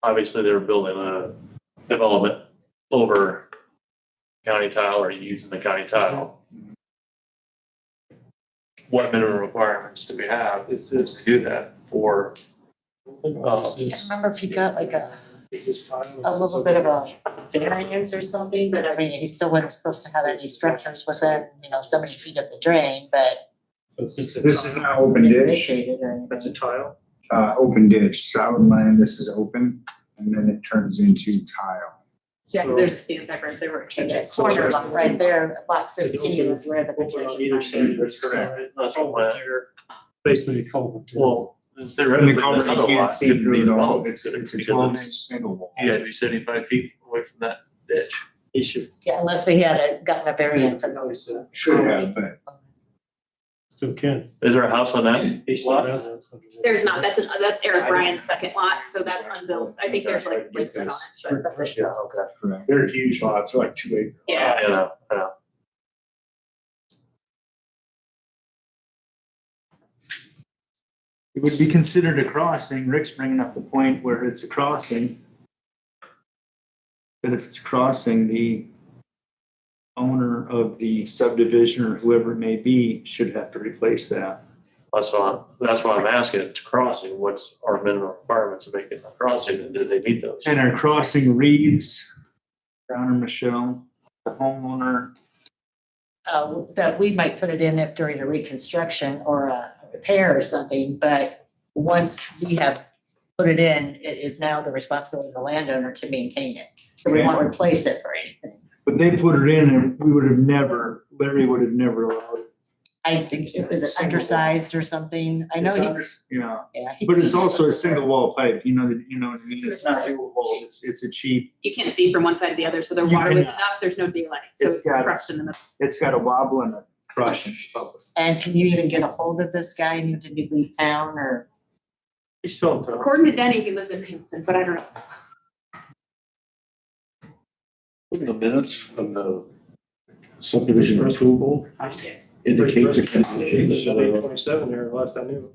obviously, they're building a development over county tile or using the county tile. What minimum requirements do we have to do that for? I can't remember if he got like a little bit of a variance or something, but I mean, he still wasn't supposed to have any structures within, so many feet of the drain, but. It's just a- This is not open ditch, Vacated or anything. That's a tile. open ditch, solid line, this is open, and then it turns into tile. Yeah, because there's a stand back right there where it Yeah, changes. corner lot right there, block 15 is where the Open on retention either pond side. is. That's correct. That's Culvert what, there, basically a culvert. well, In theoretically, the culvert, this you other can't lot see could be through it all, developed. it's a because 12-inch it's- single wall. You had to be 75 feet away from that ditch. He should. Yeah, unless they had gotten a variance. Should have, but Still can. Is there a house on that? He still lot? has it. There's not, that's Eric Bryan's second lot, so that's unbuilt. I think there's like bricks on it, so that's it. Yeah, okay. correct. They're huge lots, they're like 2 acres. Yeah. I know. It would be considered a crossing, Rick's bringing up the point where it's a crossing. that if it's crossing, the owner of the subdivision or whoever it may be should have to replace that. That's why I'm asking, if it's crossing, what's our minimum requirements of making a crossing, and do they meet those? And our crossing reads, Donna Michelle, the homeowner, That we might put it in if during a reconstruction or a repair or something, but once we have put it in, it is now the responsibility of the landowner to maintain it. So we won't replace it for anything. but they put it in and Larry would have never allowed it. I think it was undersized or something. I know Yeah, yeah. but it's also a single wall pipe, you know what I mean? It's not dual wall, it's a cheap, You can't see from one side to the other, so the You water was cannot. enough, there's no daylight, so It's it's got- crushed in the middle. it's got a wobble and a crush in it. And can you even get a hold of this guy? Did he leave town or? He's still in town. According to Denny, he lives in Hamilton, but I don't know. In the minutes from the subdivision approval indicate the conditions that are 27 there, last I knew.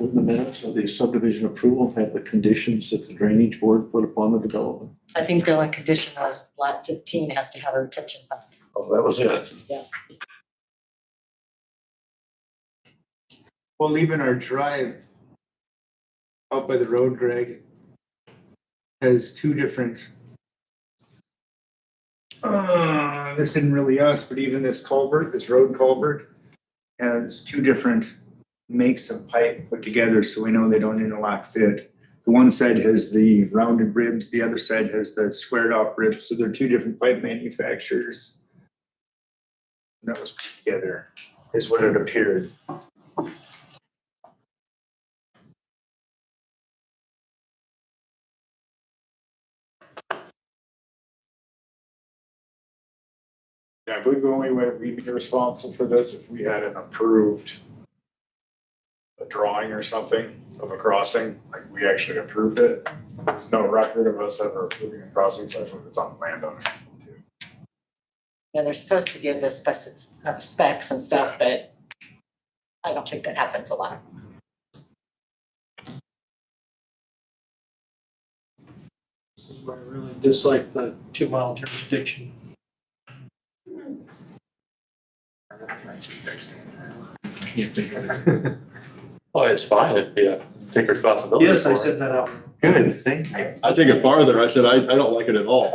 in the minutes of the subdivision approval have the conditions that the drainage board put upon the development. I think the only condition was lot 15 has to have a retention pond. Oh, that was it. Well, even our drive out by the road, Greg, has two different. This isn't really us, but even this culvert, this road culvert, has two different makes of pipe put together, so we know they don't interlock fit. The one side has the rounded ribs, the other side has the squared off ribs, so they're two different pipe manufacturers. That was put together, is what it appeared. Yeah, I believe the only way we'd be responsible for this if we had an approved a drawing or something of a crossing, like we actually approved it. There's no record of us ever approving a crossing, so it's on the landowner. Yeah, they're supposed to give the specs and stuff, but I don't think that happens a lot. This is where I really dislike the 2-mile jurisdiction. Oh, it's fine if you take responsibility. Yes, I for it. said that out. Good, see? I take it farther. I said, I don't like it at all.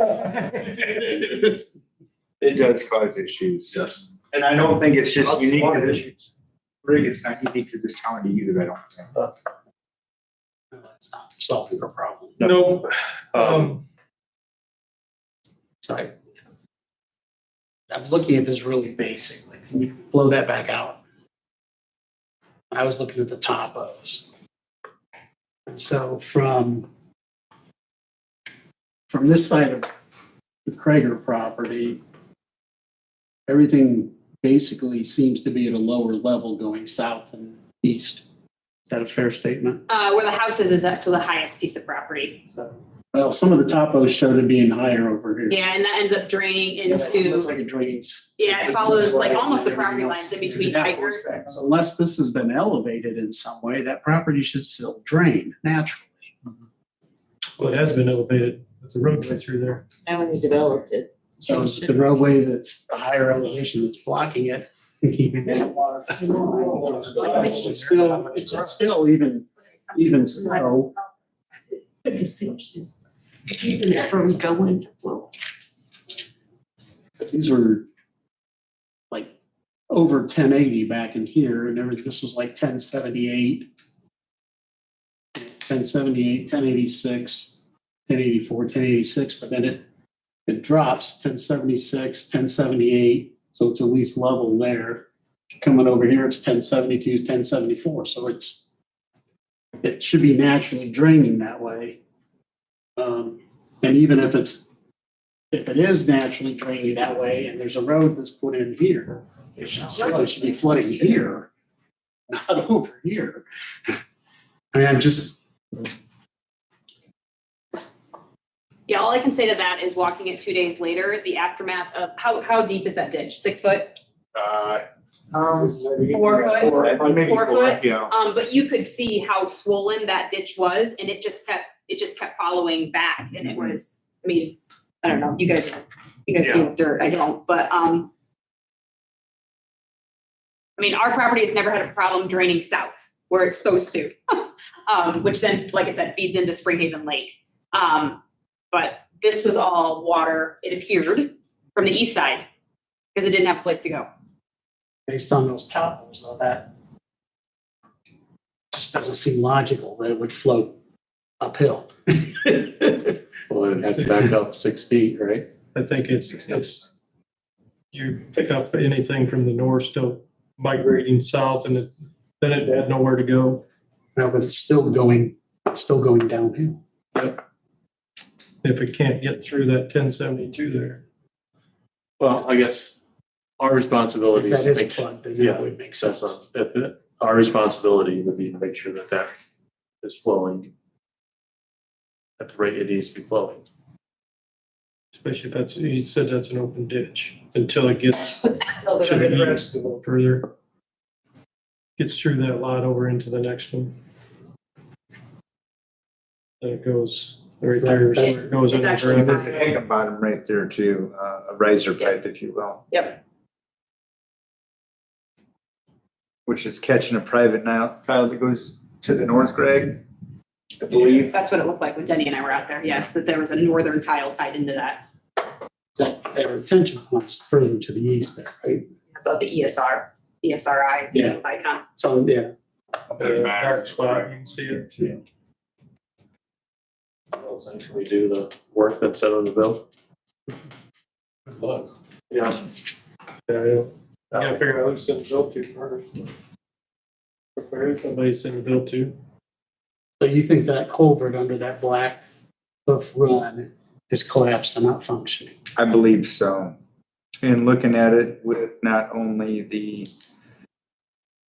It does cause issues. Yes. And I don't think it's just unique to this, Rig, it's not unique to this county either, I don't think. That's not solving our problem. No, Sorry. I'm looking at this really basic, like, can you blow that back out? I was looking at the topos. And so from this side of the Krager property, everything basically seems to be at a lower level going south and east. Is that a fair statement? Where the house is actually the highest piece of property. So, well, some of the topos showed it being higher over here. Yeah, and that ends up draining Yeah, it into, looks like it drains. yeah, it follows like almost the property lines in between Tigers. So unless this has been elevated in some way, that property should still drain naturally. well, it has been elevated. There's a roadway through there. Now when you developed it. So it's the roadway that's the higher elevation that's blocking it and keeping that water. It's still even so. Keeping it from going. These were like over 1080 back in here, and everything, this was like 1078, 1086, 1084, 1086, but then it drops 1076, 1078, so it's at least level there. Coming over here, it's 1072, 1074, so it should be naturally draining that way. And even if it is naturally draining that way and there's a road that's put in here, it should be flooding here, not over here. I mean, I'm just, Yeah, all I can say to that is walking it 2 days later, the aftermath of, how deep is that ditch? 6 foot? 4 foot? Maybe 4 foot? Yeah. But you could see how swollen that ditch was, and it just kept it just kept following back and it was, I mean, I don't know, you guys deal with dirt, I don't, but, I mean, our property has never had a problem draining south where it's supposed to. Which then, like I said, feeds into Spring Haven Lake. But this was all water, it appeared, from the east side, because it didn't have a place to go. Based on those topos, though, that just doesn't seem logical that it would float uphill. Well, it'd have to back up 6 feet, right? I think it's, you pick up anything from the north still migrating south and then it had nowhere to go. No, but it's still going downhill. If it can't get through that 1072 there. Well, I guess our responsibility If is that to is make, plugged, then yeah, that would make that's sense. our responsibility would be to make sure that that is flowing at the rate it needs to be flowing. Especially if that's, you said that's an open ditch until it gets Until to the the east a little further. Gets through that lot over into the next one. Then it goes right there, so it goes It's in actually the fine. Hang bottom right there too, a riser pipe, if you will. Yep. Which is catching a private tile that goes to the north, Greg, I believe. That's what it looked like when Denny and I were out there. Yes, that there was a northern tile tied into that, That retention pond's further to the east there, right? above the ESRI Yeah. icon. So, yeah. The dark spot, you can see it. Well, essentially do the work that's set on the bill. Good luck. Yeah. You gotta figure out who to send the bill to first. Prepare somebody to send the bill to. So you think that culvert under that black cliff run is collapsed and not functioning? I believe so. And looking at it with not only the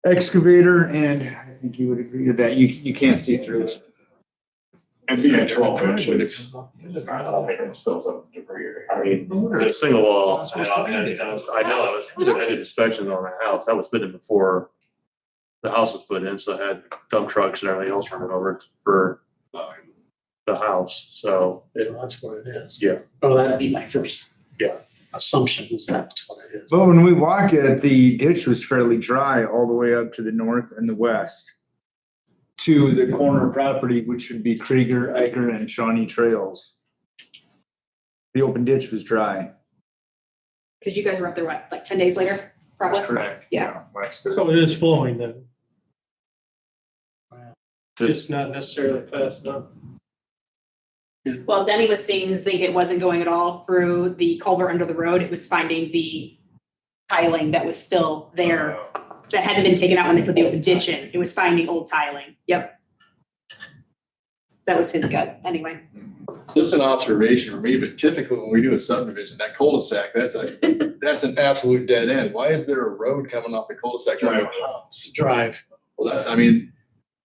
excavator, and I think you would agree with that, you can't see through it. And being 12 inches. It fills up debris. I mean, the single wall, I did inspection on the house. That was put in before the house was put in, so I had dump trucks and everything else running over for the house, so. So that's what it is. Yeah. Oh, that'd be my first. Yeah. Assumption is that's what it is. But when we walk it, the ditch was fairly dry all the way up to the north and the west. To the corner property, which would be Krieger, Eicher, and Shawnee Trails. The open ditch was dry. Because you guys were up there, what, like 10 days later, probably? That's correct. Yeah. Last So it is flowing then, Wow. just not necessarily fast enough. Well, Denny was saying it wasn't going at all through the culvert under the road. It was finding the tiling that was still there that hadn't been taken out when they put the open ditch in. It was finding old tiling. Yep. That was his gut, anyway. Just an observation for me, but typically when we do a subdivision, that cul-de-sac, that's an absolute dead end. Why is there a road coming off the cul-de-sac driving to the house? Drive. Well, that's, I mean,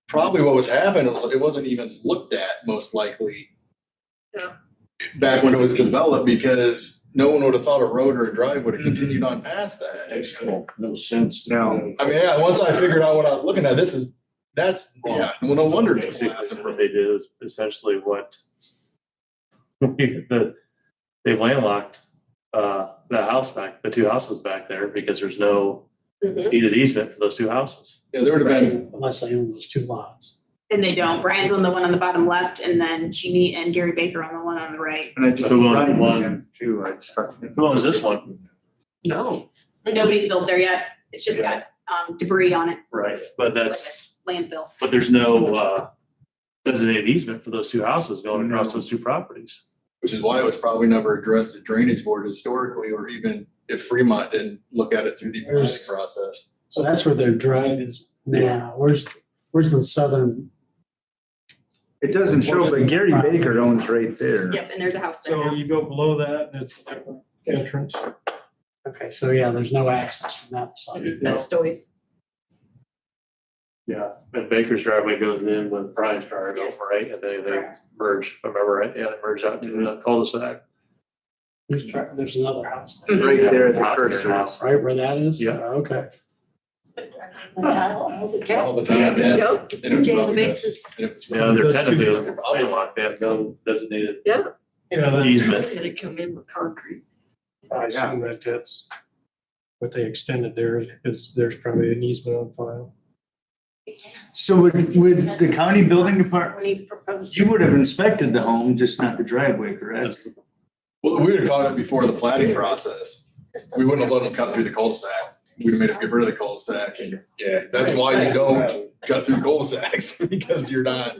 probably what was happening, it wasn't even looked at most likely. Yeah. Back when it was developed, because no one would have thought a road or a drive would have continued on past that. Makes no sense to No. me. I mean, yeah, once I figured out what I was looking at, well, no wonder it's Basically, collapsing. what they did is essentially what they landlocked the two houses back there because there's no needed easement for those two houses. Yeah, there would have been, Unless they own those two lots. And they don't. Brian's on the one on the bottom left, and then Jeannie and Gary Baker on the one on the right. And I just So we'll- run one- again too. I just talked. Who owns this one? No. Nobody's built there yet. It's just got debris on it. Right, but that's, Landfill. but there's no designated easement for those two houses going across those two properties. which is why it was probably never addressed at Drainage Board historically, or even if Fremont didn't look at it through the planning process. So that's where their drive is now. Where's the southern? It doesn't show, but Gary Baker owns right there. Yep, and there's a house there So now. you go below that and it's a different entrance. Okay, so yeah, there's no access from that side. That's Stoy's. Yeah, and Baker's driveway goes in with Brian's driveway, Yes. right? And they Correct. merge, if I remember right? Yeah, they merge out to the cul-de-sac. There's another house there, Right there at the House, their cursor. house. right where that is? Yeah. Okay. All the time, yeah. Yep. And it was Yeah, probably makes this- us- and it was Yeah, probably- they're Those kind of two- a landlocked, they have no designated Yeah. You know, that's- easement. Gonna come in with concrete. I assume that that's what they extended there, is there's probably an easement on file. So would the county building department, When he proposed. you would have inspected the home, just not the driveway, correct? Well, we would have caught it before the planning process. We wouldn't have let them cut through the cul-de-sac. We'd have made them get rid of the cul-de-sac. Yeah, that's why you don't cut through cul-de-sacs, because you're not,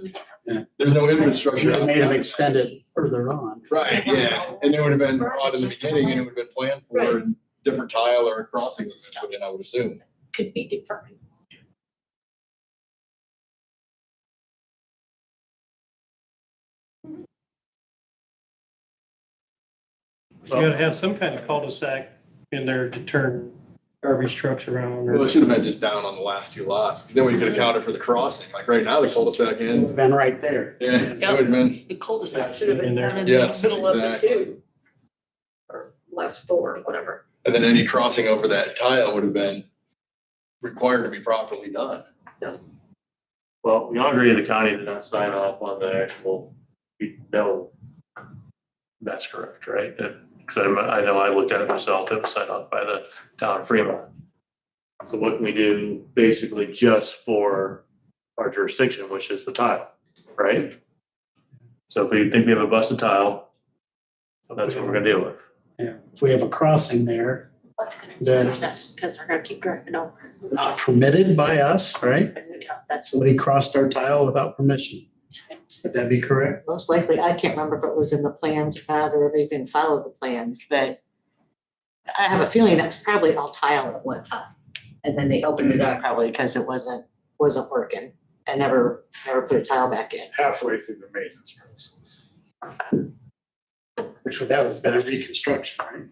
there's no infrastructure. They may have extended further on. Right, yeah, and it would have been odd in the beginning, and it would have been planned for, and different tile or a crossing would have been put in, I would assume. Could be different. You gotta have some kind of cul-de-sac in there to turn garbage trucks around Well, or. it should have been just down on the last two lots, because then we could have counted for the crossing, like right now, the cul-de-sac ends. It's been right there. Yeah, it would have been, The cul-de-sac should have been In there. down in the Yes, middle of the exactly. two. Or last four, whatever. and then any crossing over that tile would have been required to be properly done. Well, we all agree the county did not sign off on the actual, we know that's correct, right? Because I know I looked at it myself, it was signed off by the town of Fremont. So what can we do basically just for our jurisdiction, which is the tile, right? So if we think we have a busted tile, that's what we're gonna deal with. Yeah, if we have a crossing there, That's gonna Then- that's because they're gonna keep driving over. not permitted by us, right? That's Somebody crossed our tile without permission. Would that be correct? most likely, I can't remember if it was in the plans or not, or if they even followed the plans, but I have a feeling that's probably all tile at one time. And then they opened it up probably because it wasn't working and never put a tile back in. Halfway through the maintenance process. Which would, that would have been a reconstruction, right?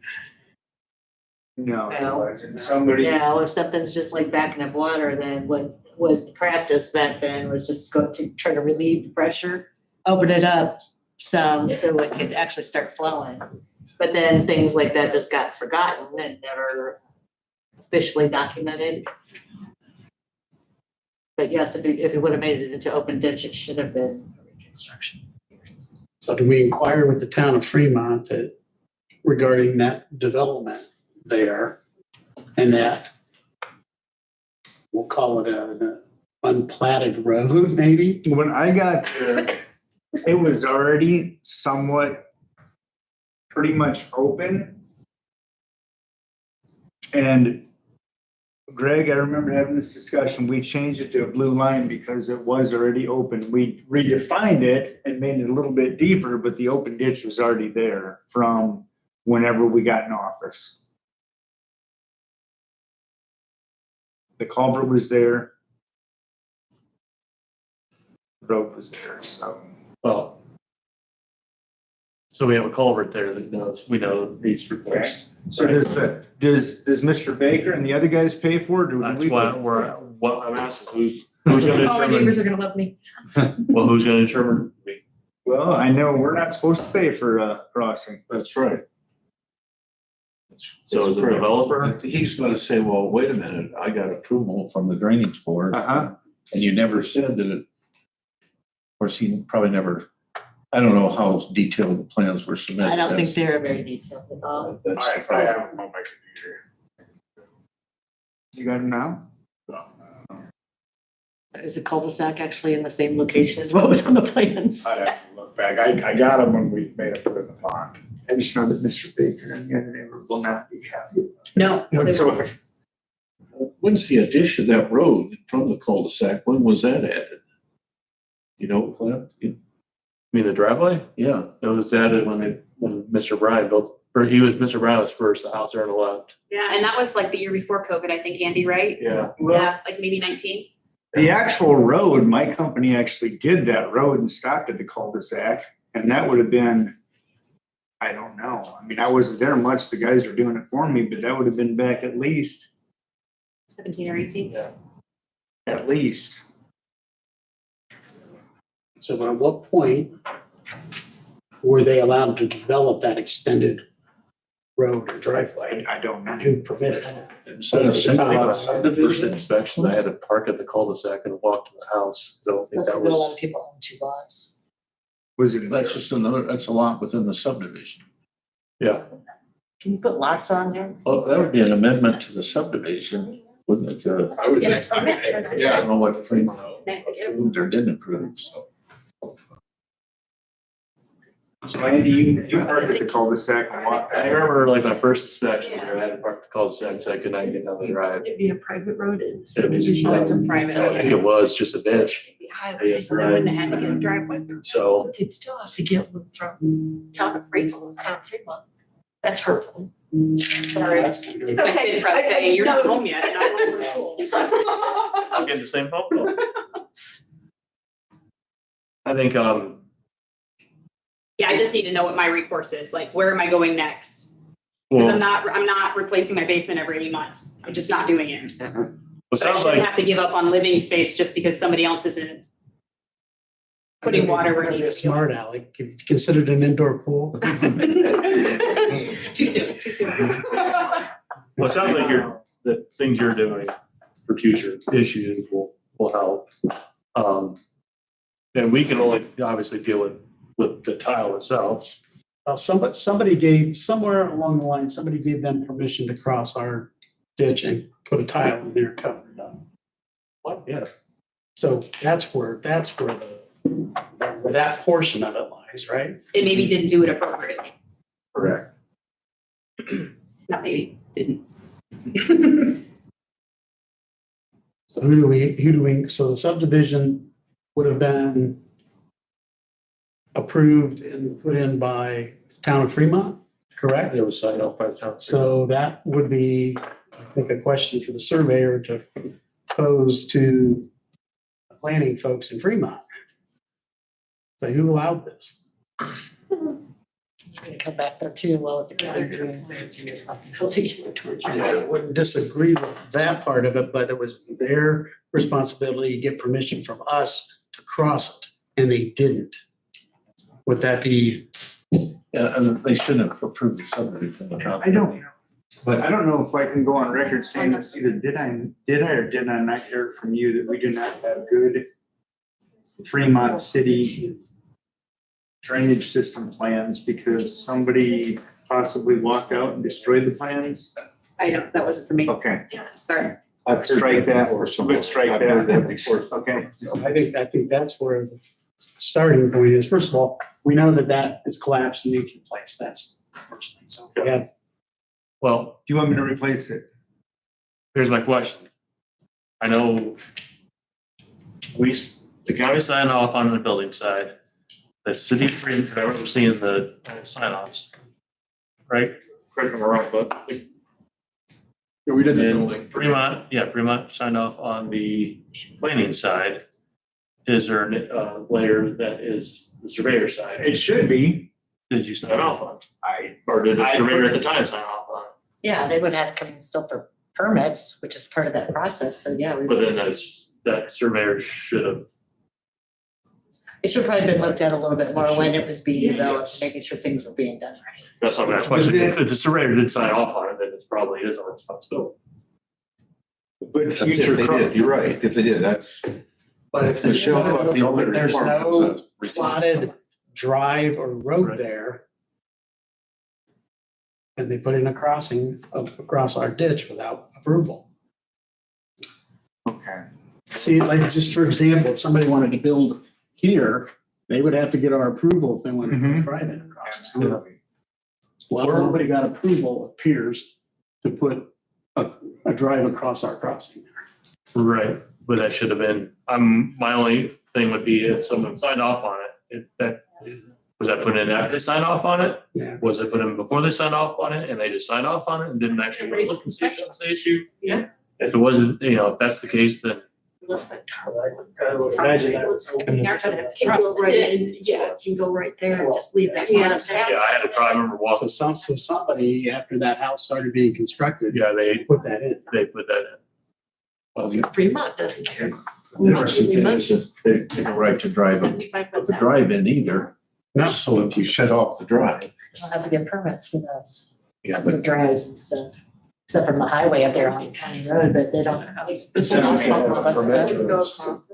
No, it No. wasn't. Somebody, Yeah, well, if something's just like backing up water, then what was the practice back then was just go to try to relieve the pressure, open it up some so it could actually start flowing. But then things like that just got forgotten and never officially documented. But yes, if it would have made it into open ditch, it should have been reconstruction. So do we inquire with the town of Fremont that regarding that development there? And that, we'll call it an unplatted road, maybe? when I got there, it was already somewhat pretty much open. And Greg, I remember having this discussion, we changed it to a blue line because it was already open. We redefined it and made it a little bit deeper, but the open ditch was already there from whenever we got in office. The culvert was there. The road was there, so. Well, so we have a culvert there that knows, we know needs replaced. So does Mr. Baker and the other guys pay for it? Or do That's we why pay? what I'm asking, who's gonna All our neighbors determine, are gonna love me. well, who's gonna determine? Well, I know we're not supposed to pay for a crossing. That's right. So as a developer, But he's gonna say, well, wait a minute, I got approval from the drainage board. Uh-huh. And you never said that it, of course, he probably never, I don't know how detailed the plans were submitted. I don't think That's- they're very detailed at all. That's the I problem. have them on my computer. You got them now? Is the cul-de-sac actually in the same location as what was on the plans? I'd have to look back. I got them when we made it put in the pond. I just know that Mr. Baker and the other neighbor will not be happy No. whatsoever. When's the addition of that road from the cul-de-sac, when was that added? You know, Clint? I mean, the driveway, Yeah, it was added when Mr. Bryan built, or Mr. Bryan was first, the house there on the left. Yeah, and that was like the year before COVID, I think, Andy, right? Yeah. Well, Yeah, like maybe 19. the actual road, my company actually did that road and stopped at the cul-de-sac. And that would have been, I don't know. I mean, I wasn't there much. The guys were doing it for me, but that would have been back at least. 17 or 18. At least. So at what point were they allowed to develop that extended road or driveway. I don't know. You permit it. Instead of So, first inspection, I had to park at the cul-de-sac and walk to the house. I don't think That's that what a lot was, of people own 2 lots. Was it? That's just another, that's a lot within the subdivision. yeah. Can you put lots on there? Well, that would be an amendment to the subdivision, wouldn't it? I would Yeah, think, permit. Yeah, I don't know what Fremont approved or didn't approve, so. So Andy, you parked at the cul-de-sac and walked. I remember like my first inspection, where I had to park the cul-de-sac, so I could not get down the drive. It'd be a private road in the It was- subdivision. Oh, it's a private. I think it was just a ditch, It'd be highway, so they wouldn't have had to get a driveway. so. You'd still have to get one from town of Fremont, That's hurtful. Sorry. It's my kid probably saying, you're not home yet, and I'm home from school. I'm getting the same phone call. I think, Yeah, I just need to know what my recourse is, like, where am I going next? Because well, I'm not replacing my basement every 8 months. I'm just not doing it. it But I sounds shouldn't like, have to give up on living space just because somebody else isn't putting water where it That'd be a needs to go. smart alley, considered an indoor pool. Too soon, too soon. well, it sounds like the things you're doing for future issues will help. And we can only obviously deal with the tile itself. Somebody gave, somewhere along the line, somebody gave them permission to cross our ditch and put a tile in there, cover it up. What? Yeah. So that's where where that portion of it lies, right? It maybe didn't do it appropriately. Correct. Not maybe, didn't. So so the subdivision would have been approved and put in by the town of Fremont, correct? It was signed off by the town. So that would be, I think, a question for the surveyor to pose to the planning folks in Fremont. Say, who allowed this? You're gonna come back there too, well, it's kind of doing responsibility towards you. I wouldn't disagree with that part of it, but it was their responsibility to get permission from us to cross it, and they didn't. Would that be? Yeah, and they shouldn't have approved the subdivision. without- I don't know if I can go on record saying this either. Did I or did I not hear from you that we do not have good Fremont City drainage system plans because somebody possibly walked out and destroyed the plans? I don't, that wasn't for me. Okay, Sorry. I've heard Strike that. before, so We'd strike I've heard that. that before. okay. I think that's where the starting point is. First of all, we know that is collapsed and needs replaced. That's the first thing. So we have, Well, Do you want me to replace it? here's my question. I know the county signed off on the building side. The city of Fremont, I remember seeing the sign offs. Right? Correct me if I'm wrong, but Yeah, we did the And building. Fremont signed off on the planning side. Is there a layer that is the surveyor side? It should be. Did you sign off on? I, Or did the I- surveyor at the time sign off on it? Yeah, they would have to come in still for permits, which is part of that process, so yeah. we But would- then that surveyor should have, It should probably been looked at a little bit more when it was being developed, making sure things were being done right. that's not my question. If the surveyor did sign off on it, then it's probably his own responsibility. but That's future. if they did, you're right, if they did, that's. but if there's Michelle thought the only there's no requirement was plotted drive or road Right. there, and they put in a crossing across our ditch without approval. Okay. See, like, just for example, if somebody wanted to build here, they would have to get our approval if they wanted to Mhm. drive it across. Absolutely. Well, nobody got approval, appears, to put a drive across our crossing. Right, but that should have been, my only thing would be if someone signed off on it, was that put in after they signed off on it? Yeah. Was it put in before they signed off on it and they just signed off on it and didn't actually really look and see if that's the issue? Yeah. If it wasn't, if that's the case, then Listen. I would imagine that was open. Can go right in, yeah, you can go right there and just leave that. Yeah. yeah, I had to I remember walking, So somebody, after that house started being constructed, yeah, they put that in. put that in. Well, the Fremont doesn't care. university is just, they have no right to drive the drive in either. No. So if you shut off the drive, They'll have to get permits for those. Yeah, for but drives and stuff, except from the highway up there on County Road, but they don't.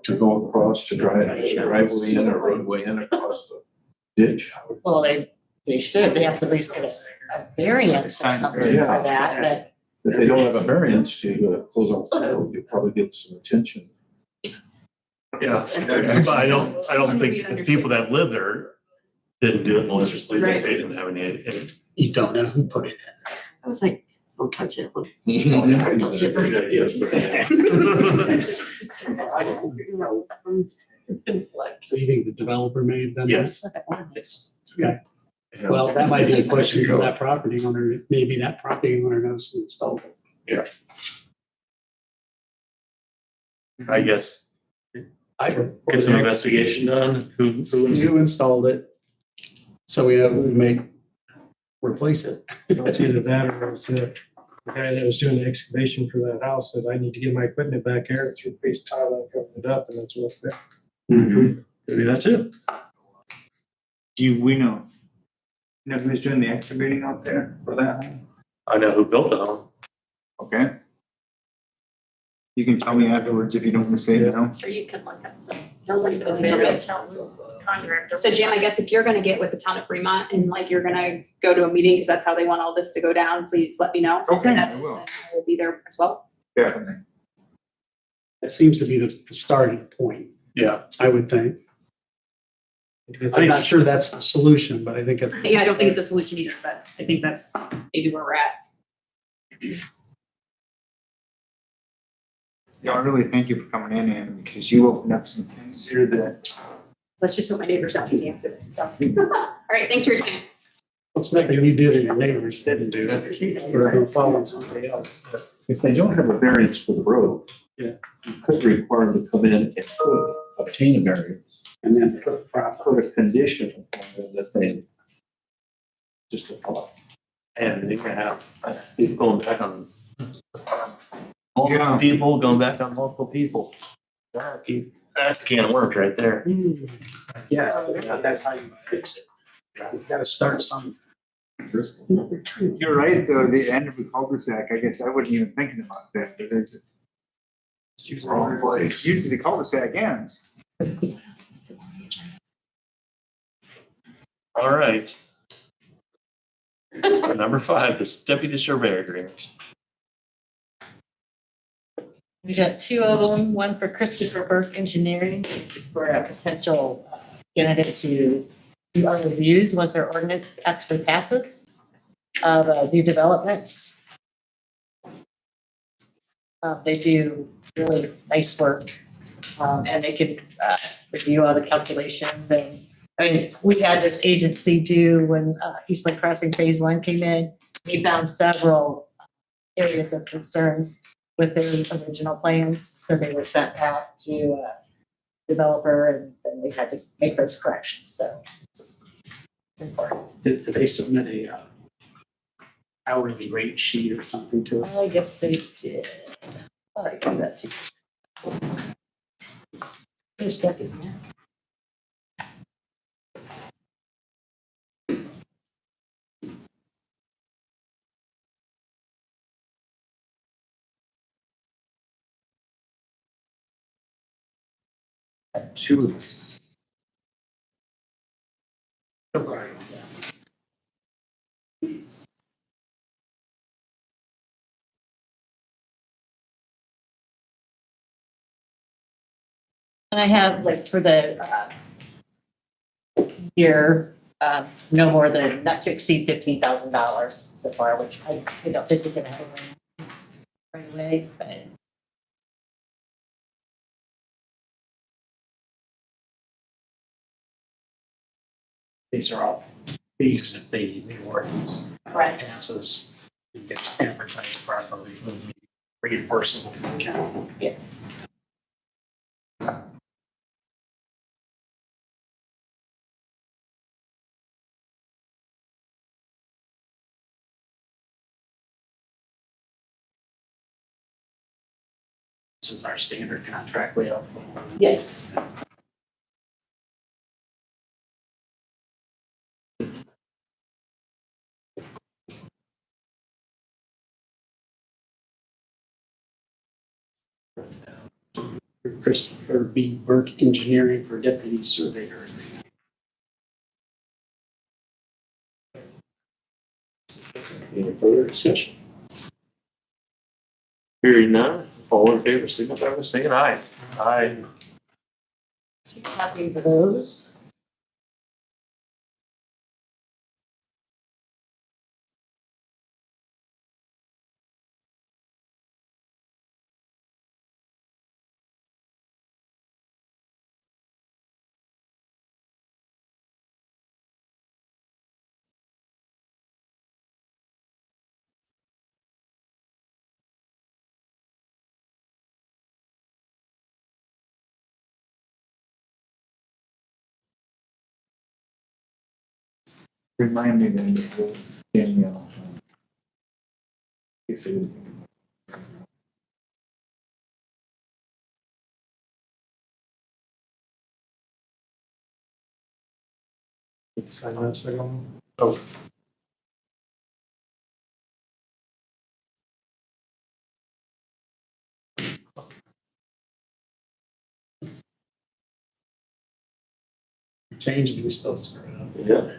To go across, to driveway in or roadway in across the ditch. Well, they should, they have to at least get a variance or something for Yeah. that, but If they don't have a variance to close off the road, you probably get some attention. yeah, but I don't think the people that live there didn't do it maliciously. They didn't have any. You don't know who put it in. I was like, don't touch it. So you think the developer may have done that? Yes. Yes. Okay. Well, that might be a question for that property owner. Maybe that property owner knows who installed it. I guess I get some investigation done. Who installed it? So we may replace it. It's either that or it's the guy that was doing the excavation for that house said, I need to get my equipment back here, threw a piece of tile and covered it up, and that's what. Could do that too. We know who's doing the excavating out there for that home? I know who built the home. Okay. You can tell me afterwards if you don't want to say it, no? Sure, you can look at them. So Jim, I guess if you're gonna get with the town of Fremont and like you're gonna go to a meeting, because that's how they want all this to go down, please let me know. Okay, And I will. I will be there as well. Definitely. That seems to be the starting point, Yeah. I would think. I'm not sure that's the solution, but I think it's. Yeah, I don't think it's a solution either, but I think that's maybe where we're at. Yeah, I really thank you for coming in, Ann, because you opened up some things here that. Let's just hope my neighbors don't be after this, so. All right, thanks for your time. It's nothing you did and your neighbors didn't do. You're following somebody else. If they don't have a variance for the road. Yeah. You could require them to come in and could obtain a variance And then put the proper. put a condition on them that they. Just a thought. And you're gonna have people going back on multiple Yeah. people, going back on multiple people. That's a can of worms right there. Yeah, that's how you fix it. You've got to start some. You're right, though, the end of the cul-de-sac, I guess I wasn't even thinking about that, but it's. Wrong place. Usually the cul-de-sac ends. All right. Number 5, this deputy surveyor agreement. We got 2 of them, one for Christopher Burke Engineering. This is for a potential candidate to do our reviews once our ordinance actually passes of new developments. They do really nice work, and they can review all the calculations. And I mean, we had this agency do when Eastland Crossing Phase 1 came in. We found several areas of concern with their original plans, so they were sent back to a developer, and then they had to make those corrections. So it's important. Did they submit a hourly rate sheet or something to us? I guess they did. Oh, I got that too. Just checking here. Two. Right. And I have like for the year, no more than not to exceed $15,000 so far, which I don't think we're gonna have right away, but. These are all fees if the ordinance Right. passes and gets advertised properly, it will be reimbursable to the county. Yes. This is our standard contract we have. Yes. Christopher B. Burke Engineering for Deputy Surveyor. Any further discussion? Hearing none, all in favor, signify by saying aye. Aye. Copy of those. Remind me then. Danielle. Sign that second. Oh. Change we still screw it up. Yeah.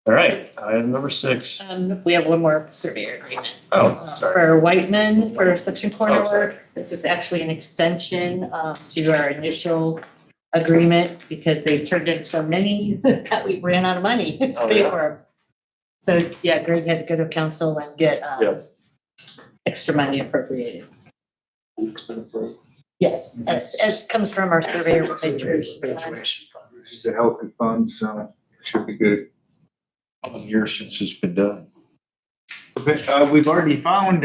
All right, item number 6. We have one more surveyor agreement. Oh, sorry. For Whiteman, for section corner Oh, sorry. work. This is actually an extension to our initial agreement because they've turned in so many that we ran out of money to Oh, pay yeah. for them. So, yeah, Greg had to go to council and get Yes. extra money appropriated. Yes, as comes from our surveyor. Graduation fund. This is a healthy fund, so it should be good. How many years since it's been done? But, we've already found,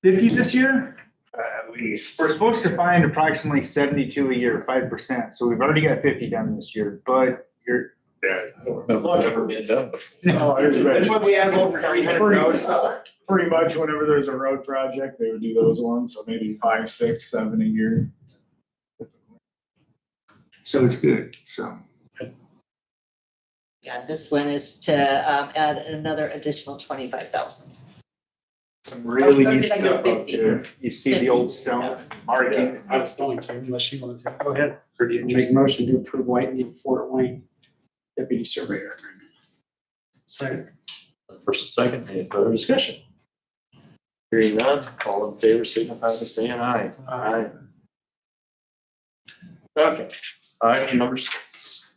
50 this year? At least. We're supposed to find approximately 72 a year, 5%. So we've already got 50 done this year, but you're. Yeah. I don't remember it ever being done before. No, that's what we have over 300 roads. Pretty much whenever there's a road project, they would do those ones, so maybe 5, 6, 7 a year. So it's good, so. Yeah, this one is to add another additional 25,000. Some really Or neat did I go stuff up 50? there. You see the old stones, markings. I was going to, unless you want to. Go ahead. Make a motion to approve Whitney and Fort Wayne Deputy Surveyor Agreement. Second. First and second, any further discussion? Hearing none, all in favor, signify by saying aye. Aye. Okay, item number 6.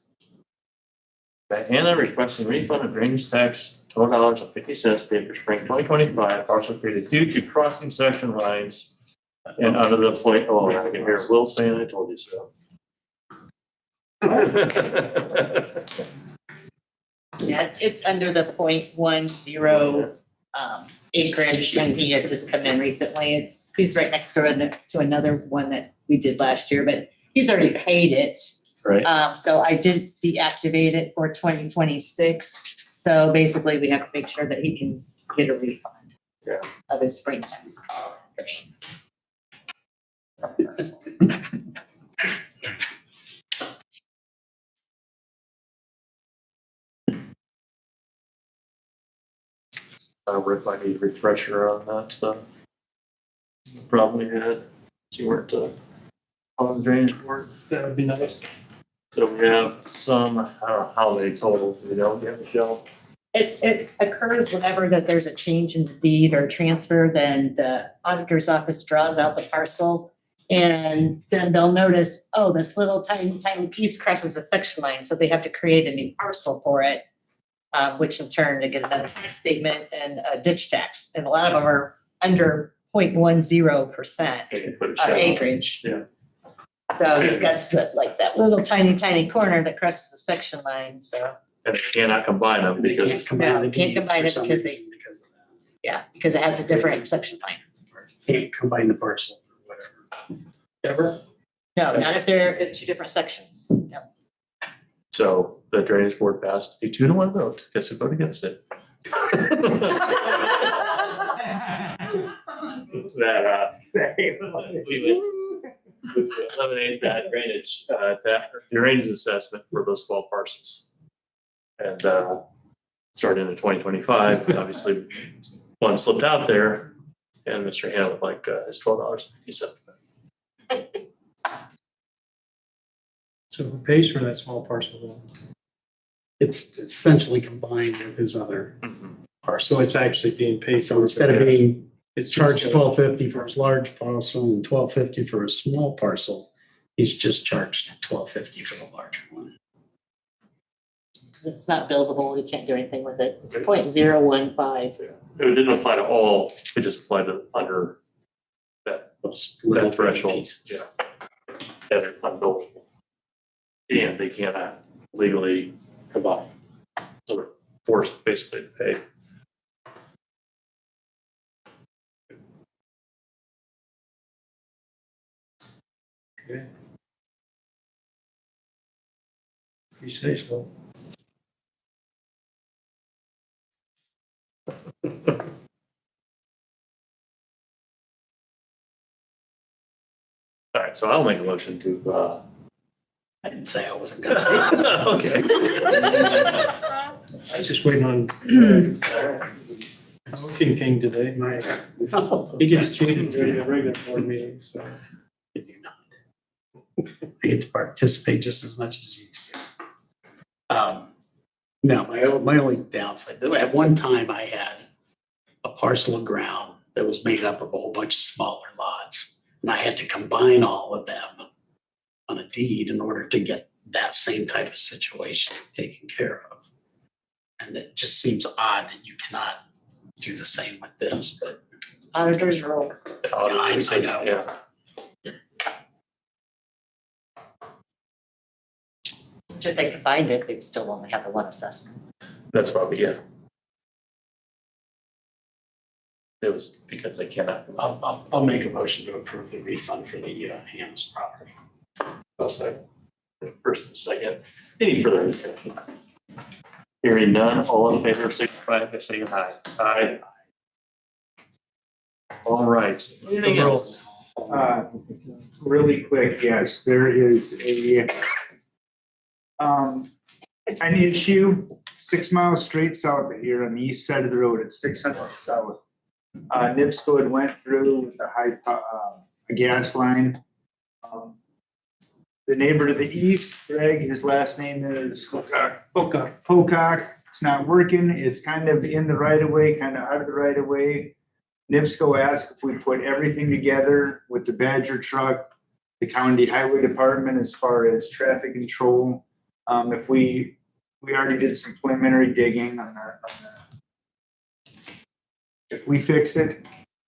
Diana requesting refund of drainage tax $12.50 paid for spring 2025, partially created due to crossing section lines and under the point, oh, I can hear Will saying I told you so. Yeah, it's under the 0.10 acreage when he had just come in recently. He's right next to another one that we did last year, but he's already paid it. Right, So I did deactivate it for 2026. So basically we have to make sure that he can get a refund. Yeah. Of his spring tax. Rick, I need a refresher on that stuff. Probably had, so you weren't on the drainage board. That would be nice. So we have some, I don't know how they total, you know, yeah, Michelle? It occurs whenever that there's a change in the deed or transfer, then the auditor's office draws out the parcel. And then they'll notice, oh, this little tiny piece crosses a section line, so they have to create a new parcel for it. Which in turn, they get another tax statement and a ditch tax. And a lot of them are under 0.10% They can put a of check on it. acreage. Yeah. So he's got like that little tiny corner that crosses the section line, so, And they cannot combine them They because can't combine No, the can't deeds combine for it some because reason because of that. yeah, because it has a different section line. Can't combine the parcel or whatever. ever. No, not if they're in two different sections. No. So the drainage board passed a 2-1 vote. Guess who voted against it? That, eliminate that drainage, that drainage assessment for those small parcels. And, starting in 2025, obviously, one slipped out there and Mr. Hannah would like, his $12.50. So who pays for that small parcel? It's essentially combined with his other So it's actually being paid. So instead of being It's charged just- $12.50 for his large parcel and $12.50 for a small parcel, he's just charged $12.50 for the larger one. It's not buildable, we can't do anything with it. It's 0.015. It didn't apply to all, it just applied to under Those little that threshold. pieces. Yeah. That are unbuildable. And they cannot legally combine. So they're forced basically to pay. You say so. All right, so I'll make a motion to, I didn't say I wasn't gonna. okay. I was just waiting on King King today. He gets cheated during the regular board meetings, so. I do not. I get to participate just as much as you do. No, my only downside, at one time I had a parcel of ground that was made up of a whole bunch of smaller lots. And I had to combine all of them on a deed in order to get that same type of situation taken care of. And it just seems odd that you cannot do the same with this, but Auditor's rule. I know. Yeah. Which if they combined it, they'd still only have the one assessment. That's probably, yeah. It was because they cannot. I'll make a motion to approve the refund for the Hannah's property. I'll second. First and second. Any further discussion? Hearing none, all in favor, signify by saying aye. Aye. All right. Anything else? Really quick, yes, there is an issue 6 miles straight south of here on the east side of the road. It's 600 south. NIPSCO had went through with a gas line. The neighbor to the east, Greg, his last name is Pocock. It's not working. It's kind of in the right of way, kind of out of the right of way. NIPSCO asked if we put everything together with the Badger truck, the county highway department as far as traffic control. If we already did some preliminary digging on that. If we fix it,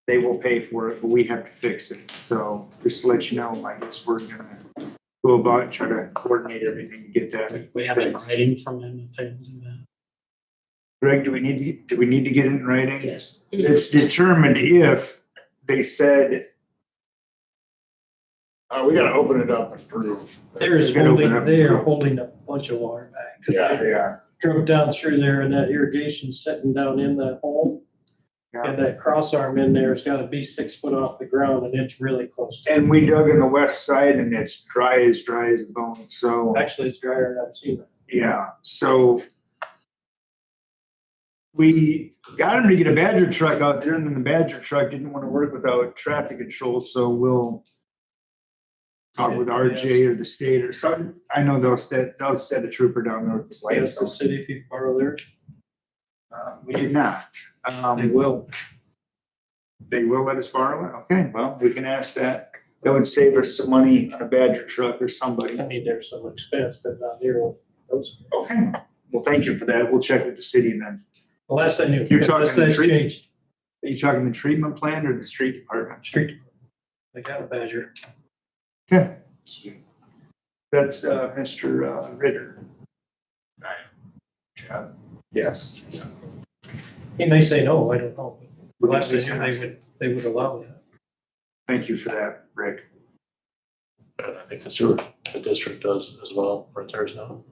they will pay for it, but we have to fix it. So just to let you know, I guess we're gonna go about and try to coordinate everything to get that. We have a writing from them that they will do that. Greg, do we need to get it in writing? Yes. It's determined if they said, We gotta open it up and prove. They Gotta open up are the- holding a bunch of water back. Yeah. they are. Drove down through there and that irrigation's sitting down in that hole. Yeah. And that cross arm in there has gotta be 6 foot off the ground and it's really close to. And we dug in the west side and it's dry as a bone, so, Actually, it's drier than I've seen it. yeah, so. We got him to get a Badger truck out there and then the Badger truck didn't want to work without traffic control, so we'll talk with RJ or the state or something. I know they'll set a trooper down there with the Yes, lights. the city, if you borrow theirs. We did not. They will. They will let us borrow it? Okay, well, we can ask that. That would save us some money on a Badger truck or somebody. I mean, there's some expense, but not near those. Okay, well, thank you for that. We'll check with the city then. The last I knew. You're talking unless that's the tree- changed. Are you talking the treatment plant or the street department? Street. They got a Badger. Okay. That's Mr. Ritter. Yes. He may say no, I don't know. The We'll last I just knew, ask. they would allow that. Thank you for that, Rick. And I think the district does as well, right there now.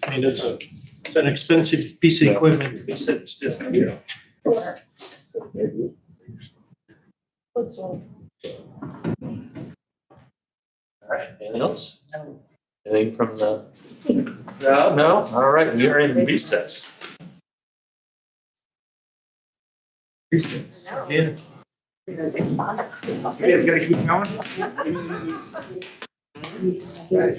I mean, it's an expensive piece of equipment to be sitting still. Yeah. All right, anything else? Anything from the, no, all right, we are in recess. Christians. Yeah. You guys gotta keep going. Yeah.